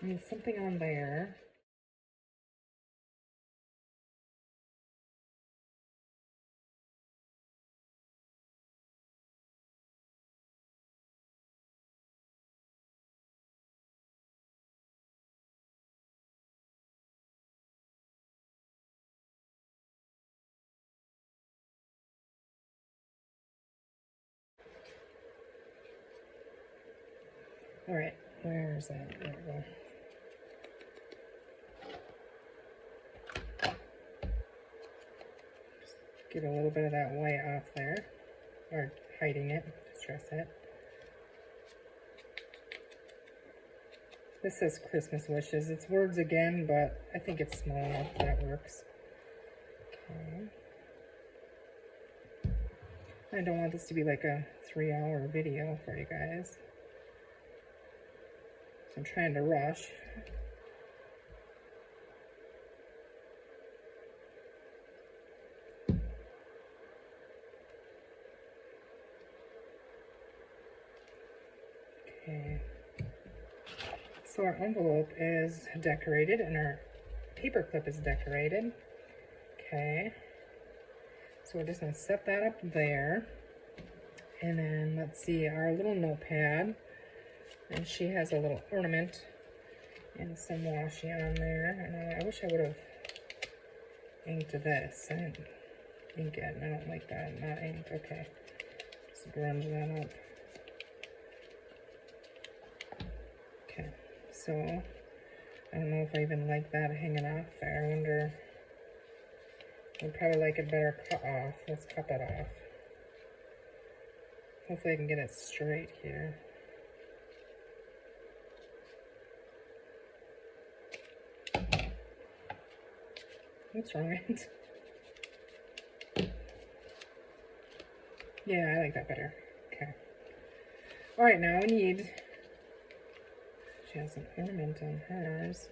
I need something on there. All right, where is that? There we go. Get a little bit of that white off there, or hiding it, stress it. This says Christmas wishes. It's words again, but I think it's small enough that works. Okay. I don't want this to be like a 3-hour video for you guys. So I'm trying to rush. Okay. So our envelope is decorated and our paper clip is decorated. Okay. So we're just going to set that up there. And then let's see our little notepad. And she has a little ornament and some washi on there. And I wish I would have inked this. I didn't ink it. I don't like that. Not inked. Okay. Just grunge that up. Okay. So I don't know if I even like that hanging off there. I wonder. I'd probably like it better cut off. Let's cut that off. Hopefully I can get it straight here. What's wrong with it? Yeah, I like that better. Okay. All right, now we need, she has an ornament on hers.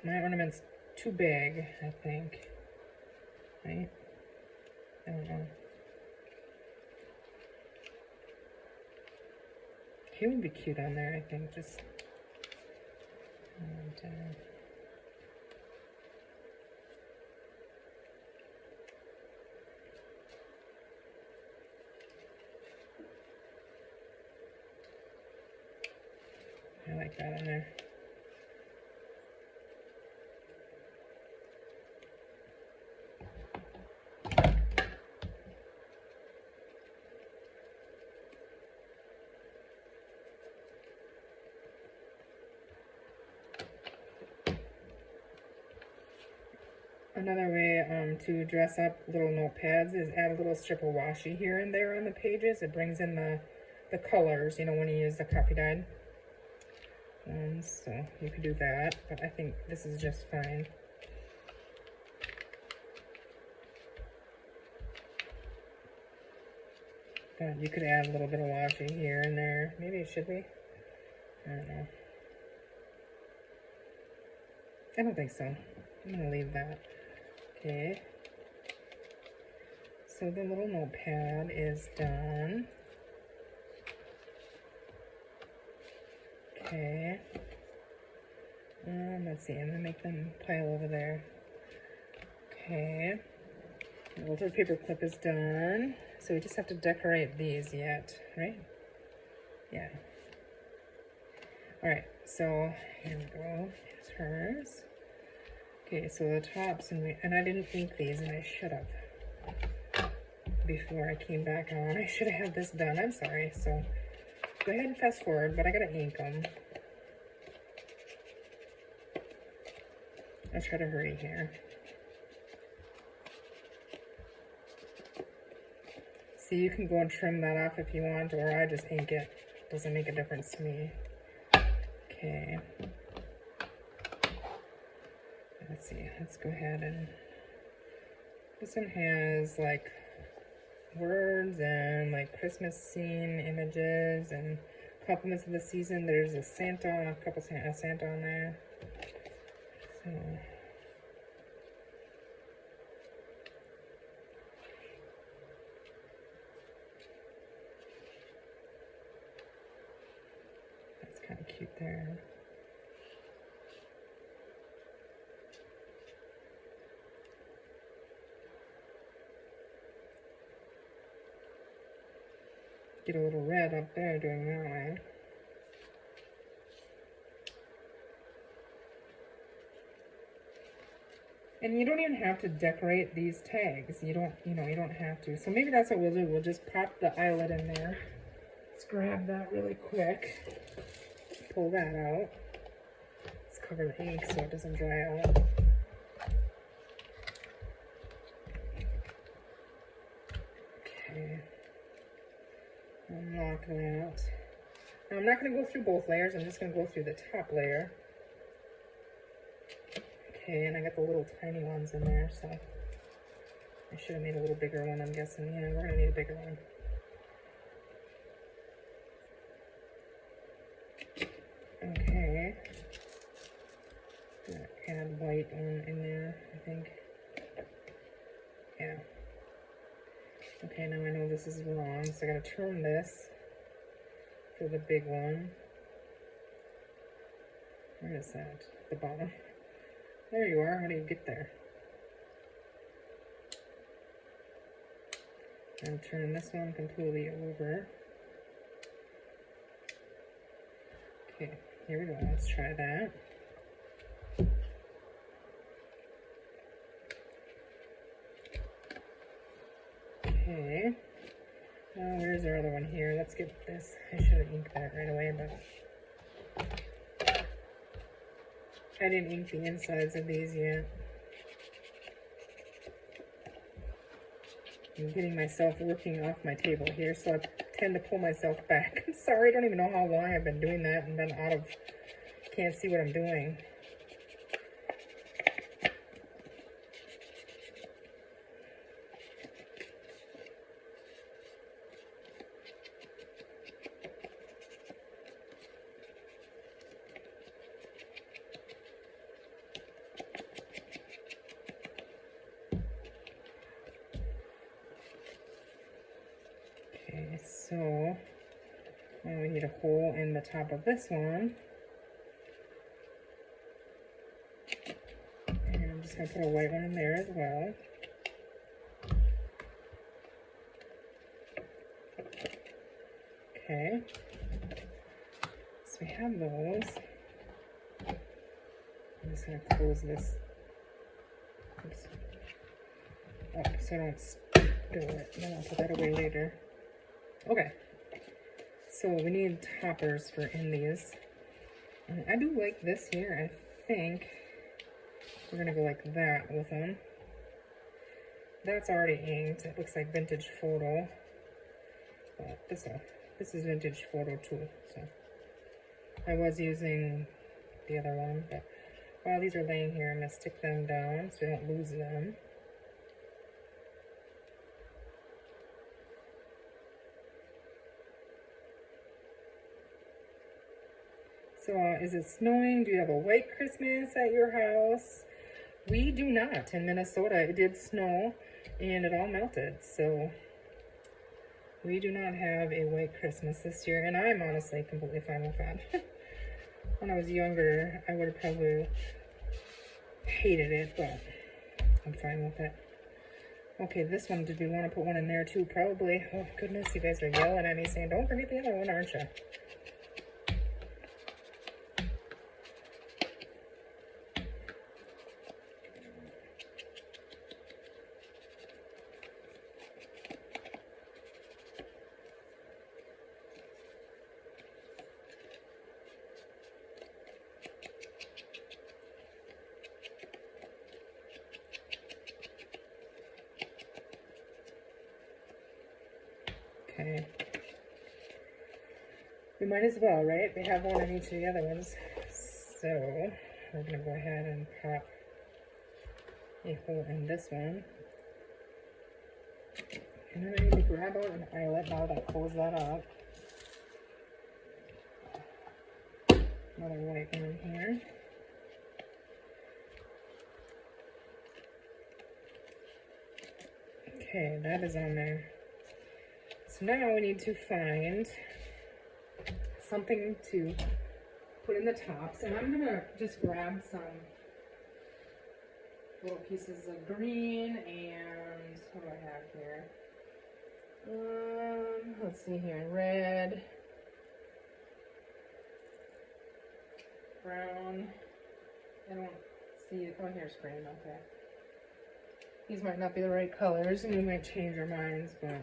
My ornament's too big, I think. Right? I don't know. He would be cute on there, I think. Just I like that on there. Another way to dress up little notepads is add a little strip of washi here and there on the pages. It brings in the colors, you know, when you use the coffee dyed. So you could do that, but I think this is just fine. But you could add a little bit of washi here and there. Maybe it should be. I don't know. I don't think so. I'm gonna leave that. Okay. So the little notepad is done. Okay. Let's see, I'm gonna make them pile over there. Okay. The little paper clip is done. So we just have to decorate these yet, right? Yeah. Alright, so here we go. Here's hers. Okay, so the tops, and I didn't ink these, and I should have. Before I came back on, I should have had this done. I'm sorry. So go ahead and fast forward, but I gotta ink them. I'll try to hurry here. See, you can go and trim that off if you want, or I just ink it. Doesn't make a difference to me. Okay. Let's see. Let's go ahead and... This one has, like, words and, like, Christmas scene images and compliments of the season. There's a Santa, a couple Santa on there. So... kind of cute there. Get a little red up there doing that way. And you don't even have to decorate these tags. You don't have to. So maybe that's what we'll do. We'll just pop the eyelet in there. Let's grab that really quick. Pull that out. Let's cover the ink so it doesn't dry out. Okay. Unlock that. Now I'm not going to go through both layers. I'm just going to go through the top layer. Okay, and I got the little tiny ones in there, so I should have made a little bigger one, I'm guessing. Yeah, we're going to need a bigger one. Okay. Add white one in there, I think. Yeah. Okay, now I know this is wrong, so I gotta turn this for the big one. Where is that? The bottom. There you are. How do you get there? And turn this one completely over. Okay, here we go. Let's try that. Okay. Now where's our other one here? Let's get this. I should have inked that right away, but I didn't ink the insides of these yet. I'm getting myself working off my table here, so I tend to pull myself back. I'm sorry, I don't even know how long I've been doing that and been can't see what I'm doing. Okay, so now we need a hole in the top of this one. And I'm just going to put a white one in there as well. Okay. So we have those. I'm just going to close this up so I don't spill it. Then I'll put that away later. Okay. So we need toppers for in these. And I do like this here. I think we're going to go like that with them. That's already inked. It looks like vintage photo. But this is vintage photo too. So I was using the other one, but while these are laying here, I'm going to stick them down so I don't lose them. So is it snowing? Do you have a white Christmas at your house? We do not. In Minnesota, it did snow and it all melted. So we do not have a white Christmas this year. And I'm honestly completely fine with that. When I was younger, I would have probably hated it, but I'm fine with it. Okay, this one, did we want to put one in there too? Probably. Oh, goodness, you guys are yelling at me saying, don't forget the other one, aren't you? Okay. We might as well, right? We have one in each of the other ones. So we're going to go ahead and pop a hole in this one. And then I need to grab out an eyelet now that pulls that up. Another white one here. Okay, that is on there. So now we need to find something to put in the tops. And I'm gonna just grab some little pieces of green and what do I have here? Let's see here, red, brown. I don't see it. Oh, here's green. Okay. These might not be the right colors, and we might change our minds, but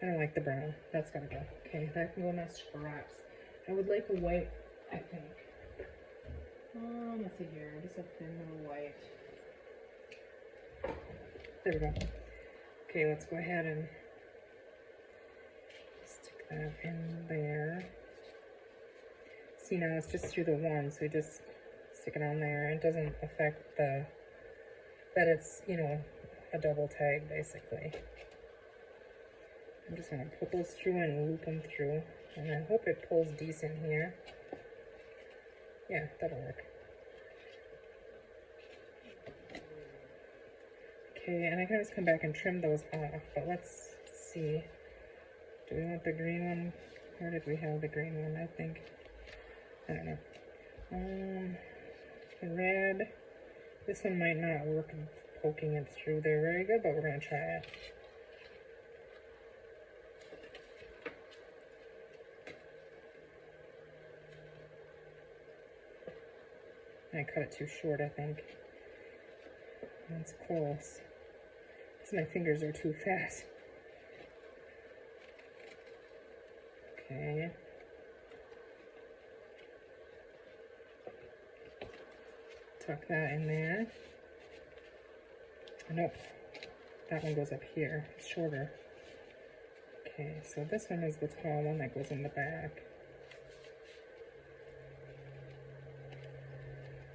I don't like the brown. That's gotta go. Okay, that can go in my scraps. I would like a white, I think. Let's see here. Just a thin little white. There we go. Okay, let's go ahead and stick that in there. See, now it's just through the one, so we just stick it on there. It doesn't affect that it's, you know, a double tag, basically. I'm just going to put those through and loop them through. And I hope it pulls decent here. Yeah, that'll work. Okay, and I can always come back and trim those off, but let's see. Do we want the green one? Where did we have the green one? I think, I don't know. The red, this one might not work poking it through there very good, but we're going to try it. I cut it too short, I think. That's close. Because my fingers are too fast. Okay. Tuck that in there. Nope. That one goes up here. It's shorter. Okay, so this one is the tall one that goes in the back.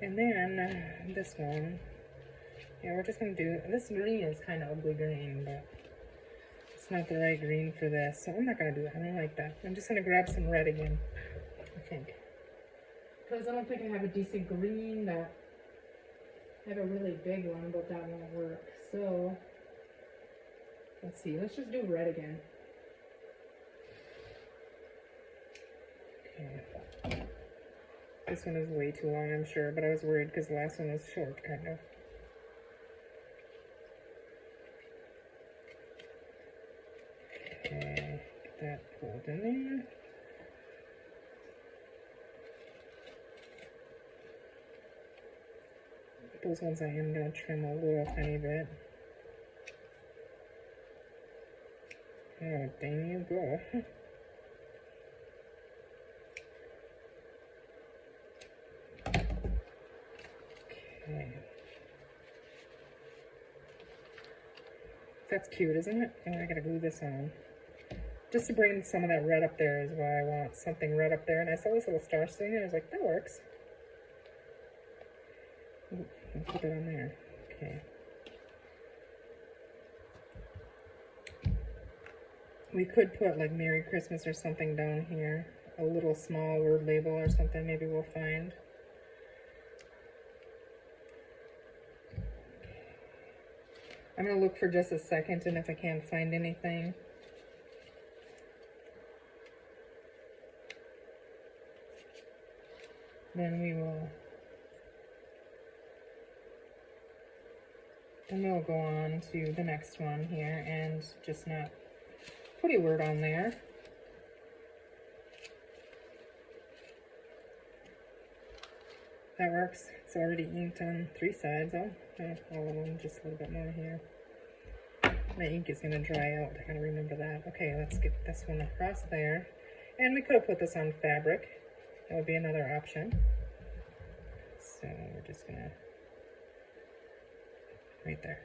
And then this one, yeah, we're just going to do, this green is kind of ugly green, but it's not the right green for this, so I'm not going to do that. I don't like that. I'm just going to grab some red again, I think. Because I don't think I have a decent green that, I have a really big one, but that won't work. So, let's see, let's just do red again. Okay. This one is way too long, I'm sure, but I was worried because the last one was short, kind of. Okay, get that pulled in there. Those ones I am going to trim a little tiny bit. Oh, dang you go. Okay. That's cute, isn't it? Oh, I gotta glue this on. Just to bring some of that red up there is why I want something red up there. And I saw this little star sitting there. I was like, that works. Ooh, I'll put that on there. Okay. We could put like Merry Christmas or something down here. A little small word label or something maybe we'll find. I'm going to look for just a second, and if I can't find anything, then we'll go on to the next one here and just not put a word on there. That works. It's already inked on 3 sides. All of them, just a little bit more here. My ink is going to dry out. I gotta remember that. Okay, let's get this one across there. And we could have put this on fabric. That would be another option. So we're just gonna, right there.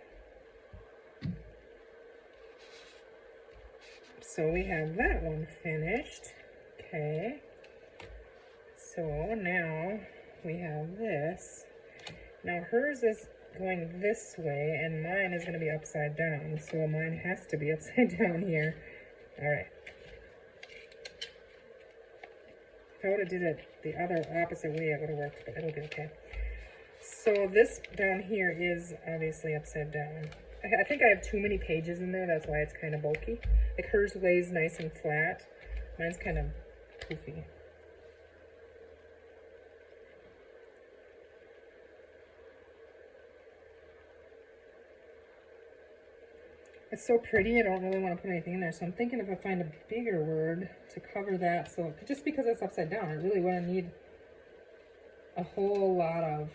So we have that one finished. Okay. So now we have this. Now hers is going this way and mine is going to be upside down. So mine has to be upside down here. All right. If I would have did it the other opposite way, it would have worked, but it'll be okay. So this down here is obviously upside down. I think I have too many pages in there. That's why it's kind of bulky. Like hers lays nice and flat. Mine's kind of poofy. It's so pretty, I don't really want to put anything in there. So I'm thinking if I find a bigger word to cover that. So just because it's upside down, I really wouldn't need a whole lot of,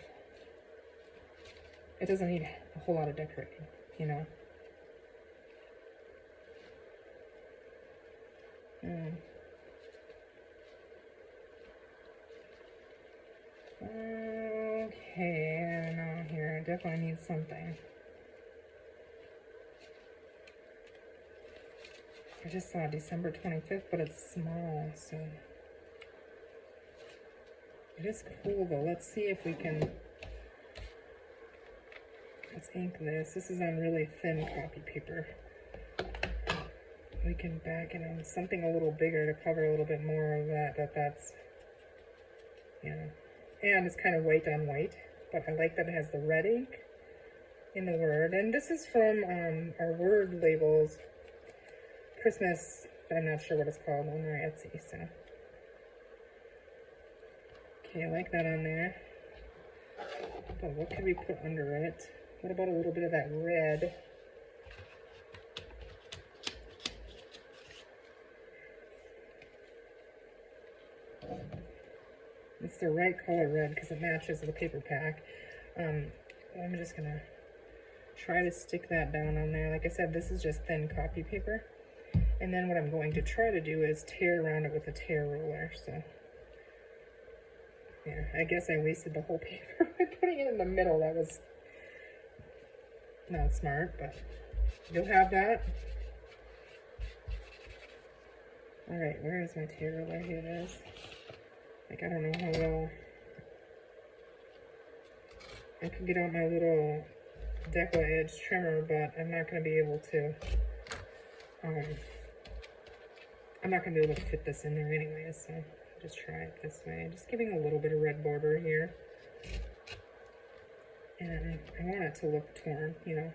it doesn't need a whole lot of decorating, you know. Okay, I don't know here. I definitely need something. I just saw December 25th, but it's small, so it is cool though. Let's see if we can, let's ink this. This is on really thin copy paper. We can back it on something a little bigger to cover a little bit more of that's, yeah. And it's kind of white on white, but I like that it has the red ink in the word. And this is from our word labels Christmas, I'm not sure what it's called on our Etsy, so. Okay, I like that on there. But what could we put under it? What about a little bit of that red? It's the right color red because it matches the paper pack. I'm just gonna try to stick that down on there. Like I said, this is just thin copy paper. And then what I'm going to try to do is tear around it with a tear ruler. So, yeah, I guess I wasted the whole paper by putting it in the middle. That was not smart, but you'll have that. All right, where is my tear ruler? Here it is. Like, I don't know how well I could get out my little deco edge trimmer, but I'm not going to be able to. I'm not going to be able to fit this in there anyway, so I'll just try it this way. Just giving a little bit of red border here. And I want it to look torn, you know.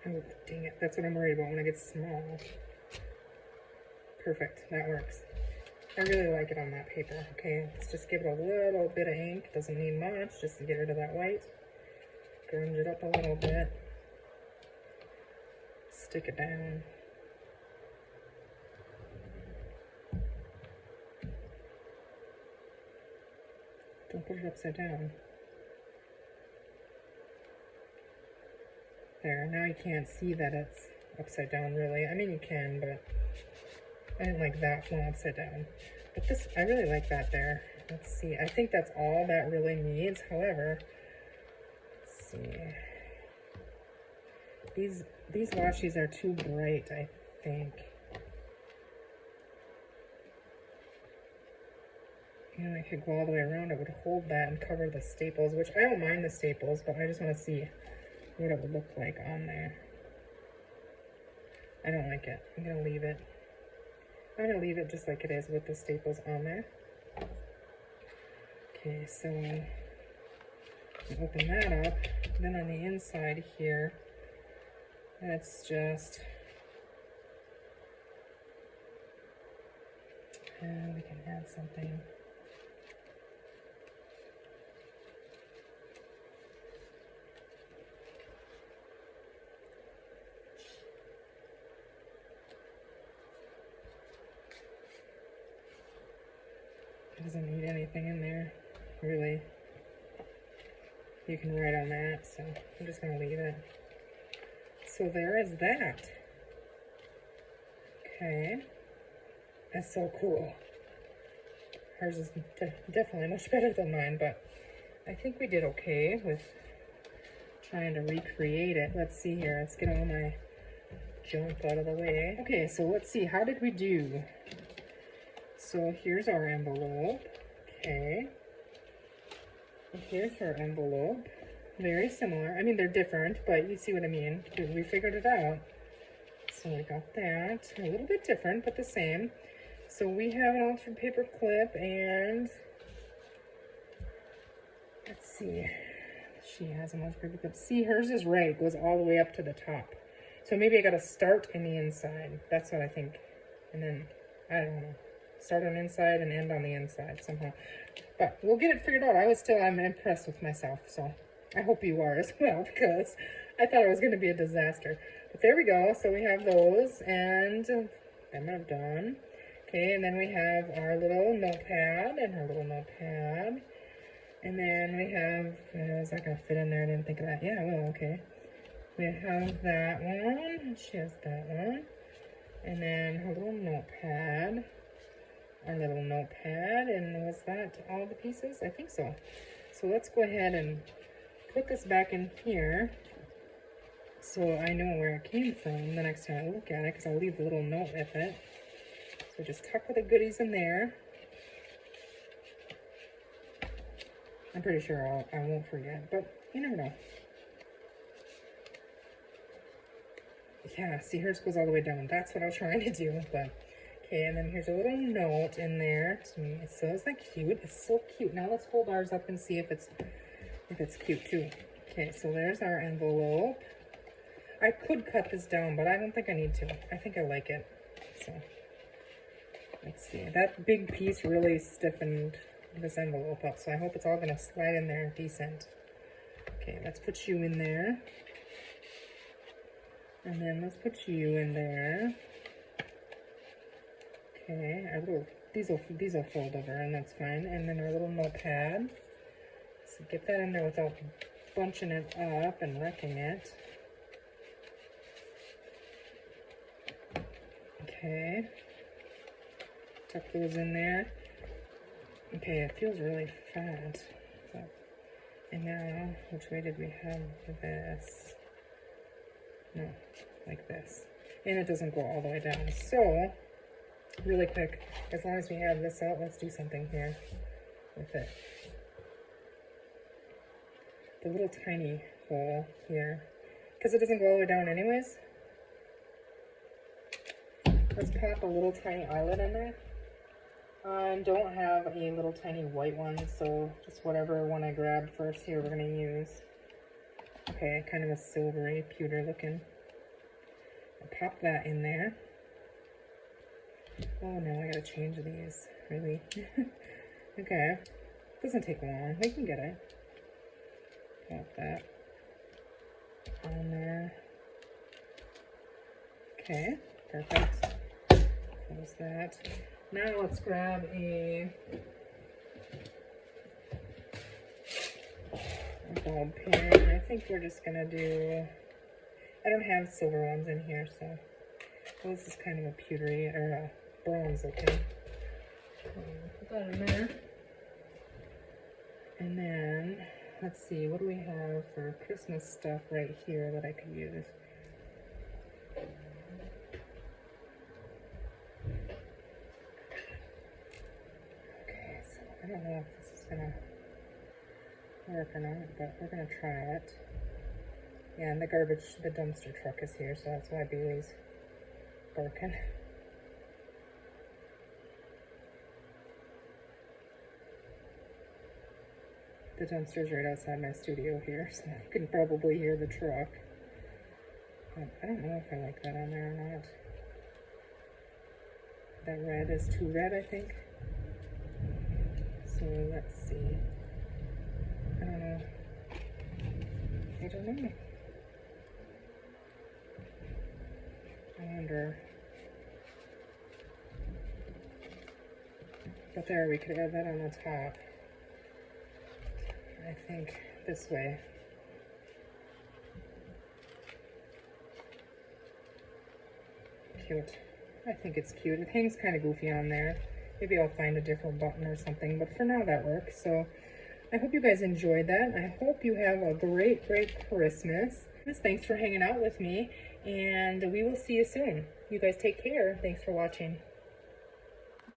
Oh, dang it. That's what I'm worried about when it gets small. Perfect. That works. I really like it on that paper. Okay, let's just give it a little bit of ink. Doesn't need much, just to get rid of that white. Grunge it up a little bit. Stick it down. Don't put it upside down. There, now you can't see that it's upside down really. I mean you can, but I didn't like that one upside down. But this, I really like that there. Let's see, I think that's all that really needs. However, let's see. These washies are too bright, I think. You know, I could go all the way around. It would hold that and cover the staples, which I don't mind the staples, but I just want to see what it would look like on there. I don't like it. I'm gonna leave it. I'm gonna leave it just like it is with the staples on there. Okay, so open that up. Then on the inside here, it's just, we can add something. It doesn't need anything in there, really. You can write on that, so I'm just gonna leave it. So there is that. Okay, that's so cool. Hers is definitely much better than mine, but I think we did okay with trying to recreate it. Let's see here, let's get all my junk out of the way. Okay, so let's see, how did we do? So here's our envelope, okay. Here's her envelope. Very similar. I mean, they're different, but you see what I mean. We figured it out. So we got that. A little bit different, but the same. So we have an altered paper clip, and let's see. She has an altered paper clip. See, hers is right. It goes all the way up to the top. So maybe I got to start in the inside. That's what I think. And then, I don't know. Start on the inside and end on the inside somehow. But we'll get it figured out. I'm impressed with myself, so I hope you are as well, because I thought it was going to be a disaster. But there we go. So we have those, and I'm not done. Okay, and then we have our little notepad and her little notepad. And then we have, is that going to fit in there? I didn't think of that. Yeah, well, okay. We have that one. She has that one. And then her little notepad. Our little notepad, and was that all the pieces? I think so. So let's go ahead and put this back in here so I know where it came from the next time I look at it, because I'll leave the little note with it. So just tuck the goodies in there. I'm pretty sure I won't forget, but you never know. Yeah, see, hers goes all the way down. That's what I was trying to do, but okay, and then here's a little note in there to me. So isn't that cute? It's so cute. Now let's hold ours up and see if it's cute too. Okay, so there's our envelope. I could cut this down, but I don't think I need to. I think I like it. So let's see. That big piece really stiffened this envelope up, so I hope it's all gonna slide in there decent. Okay, let's put you in there. And then let's put you in there. Okay, these will fold over, and that's fine. And then our little notepad. So get that in there without bunching it up and wrecking it. Okay. Tuck those in there. Okay, it feels really fat. So, and now, which way did we have this? No, like this. And it doesn't go all the way down. So, really quick, as long as we have this out, let's do something here with it. The little tiny hole here, because it doesn't go all the way down anyways. Let's pop a little tiny eyelet in there. I don't have a little tiny white one, so just whatever one I grabbed first here we're going to use. Okay, kind of a silvery pewter looking. I'll pop that in there. Oh no, I gotta change these, really. Okay, doesn't take long, we can get it. Pop that on there. Okay, perfect. Close that. Now let's grab a bulb pen. I think we're just gonna do, I don't have silver ones in here, so this is kind of a pewtery, or a bronze, okay. Put that in there. And then, let's see, what do we have for Christmas stuff right here that I could use? Okay, so I don't know if this is gonna work or not, but we're gonna try it. Yeah, and the dumpster truck is here, so that's why Bailey's barking. The dumpster's right outside my studio here, so you can probably hear the truck. But I don't know if I like that on there or not. That red is too red, I think. So let's see. I don't know. I wonder. But there, we could add that on the top. I think this way. Cute. I think it's cute. It hangs kind of goofy on there. Maybe I'll find a different button or something, but for now that works. So I hope you guys enjoyed that. I hope you have a great, great Christmas. Thanks for hanging out with me, and we will see you soon. You guys take care. Thanks for watching.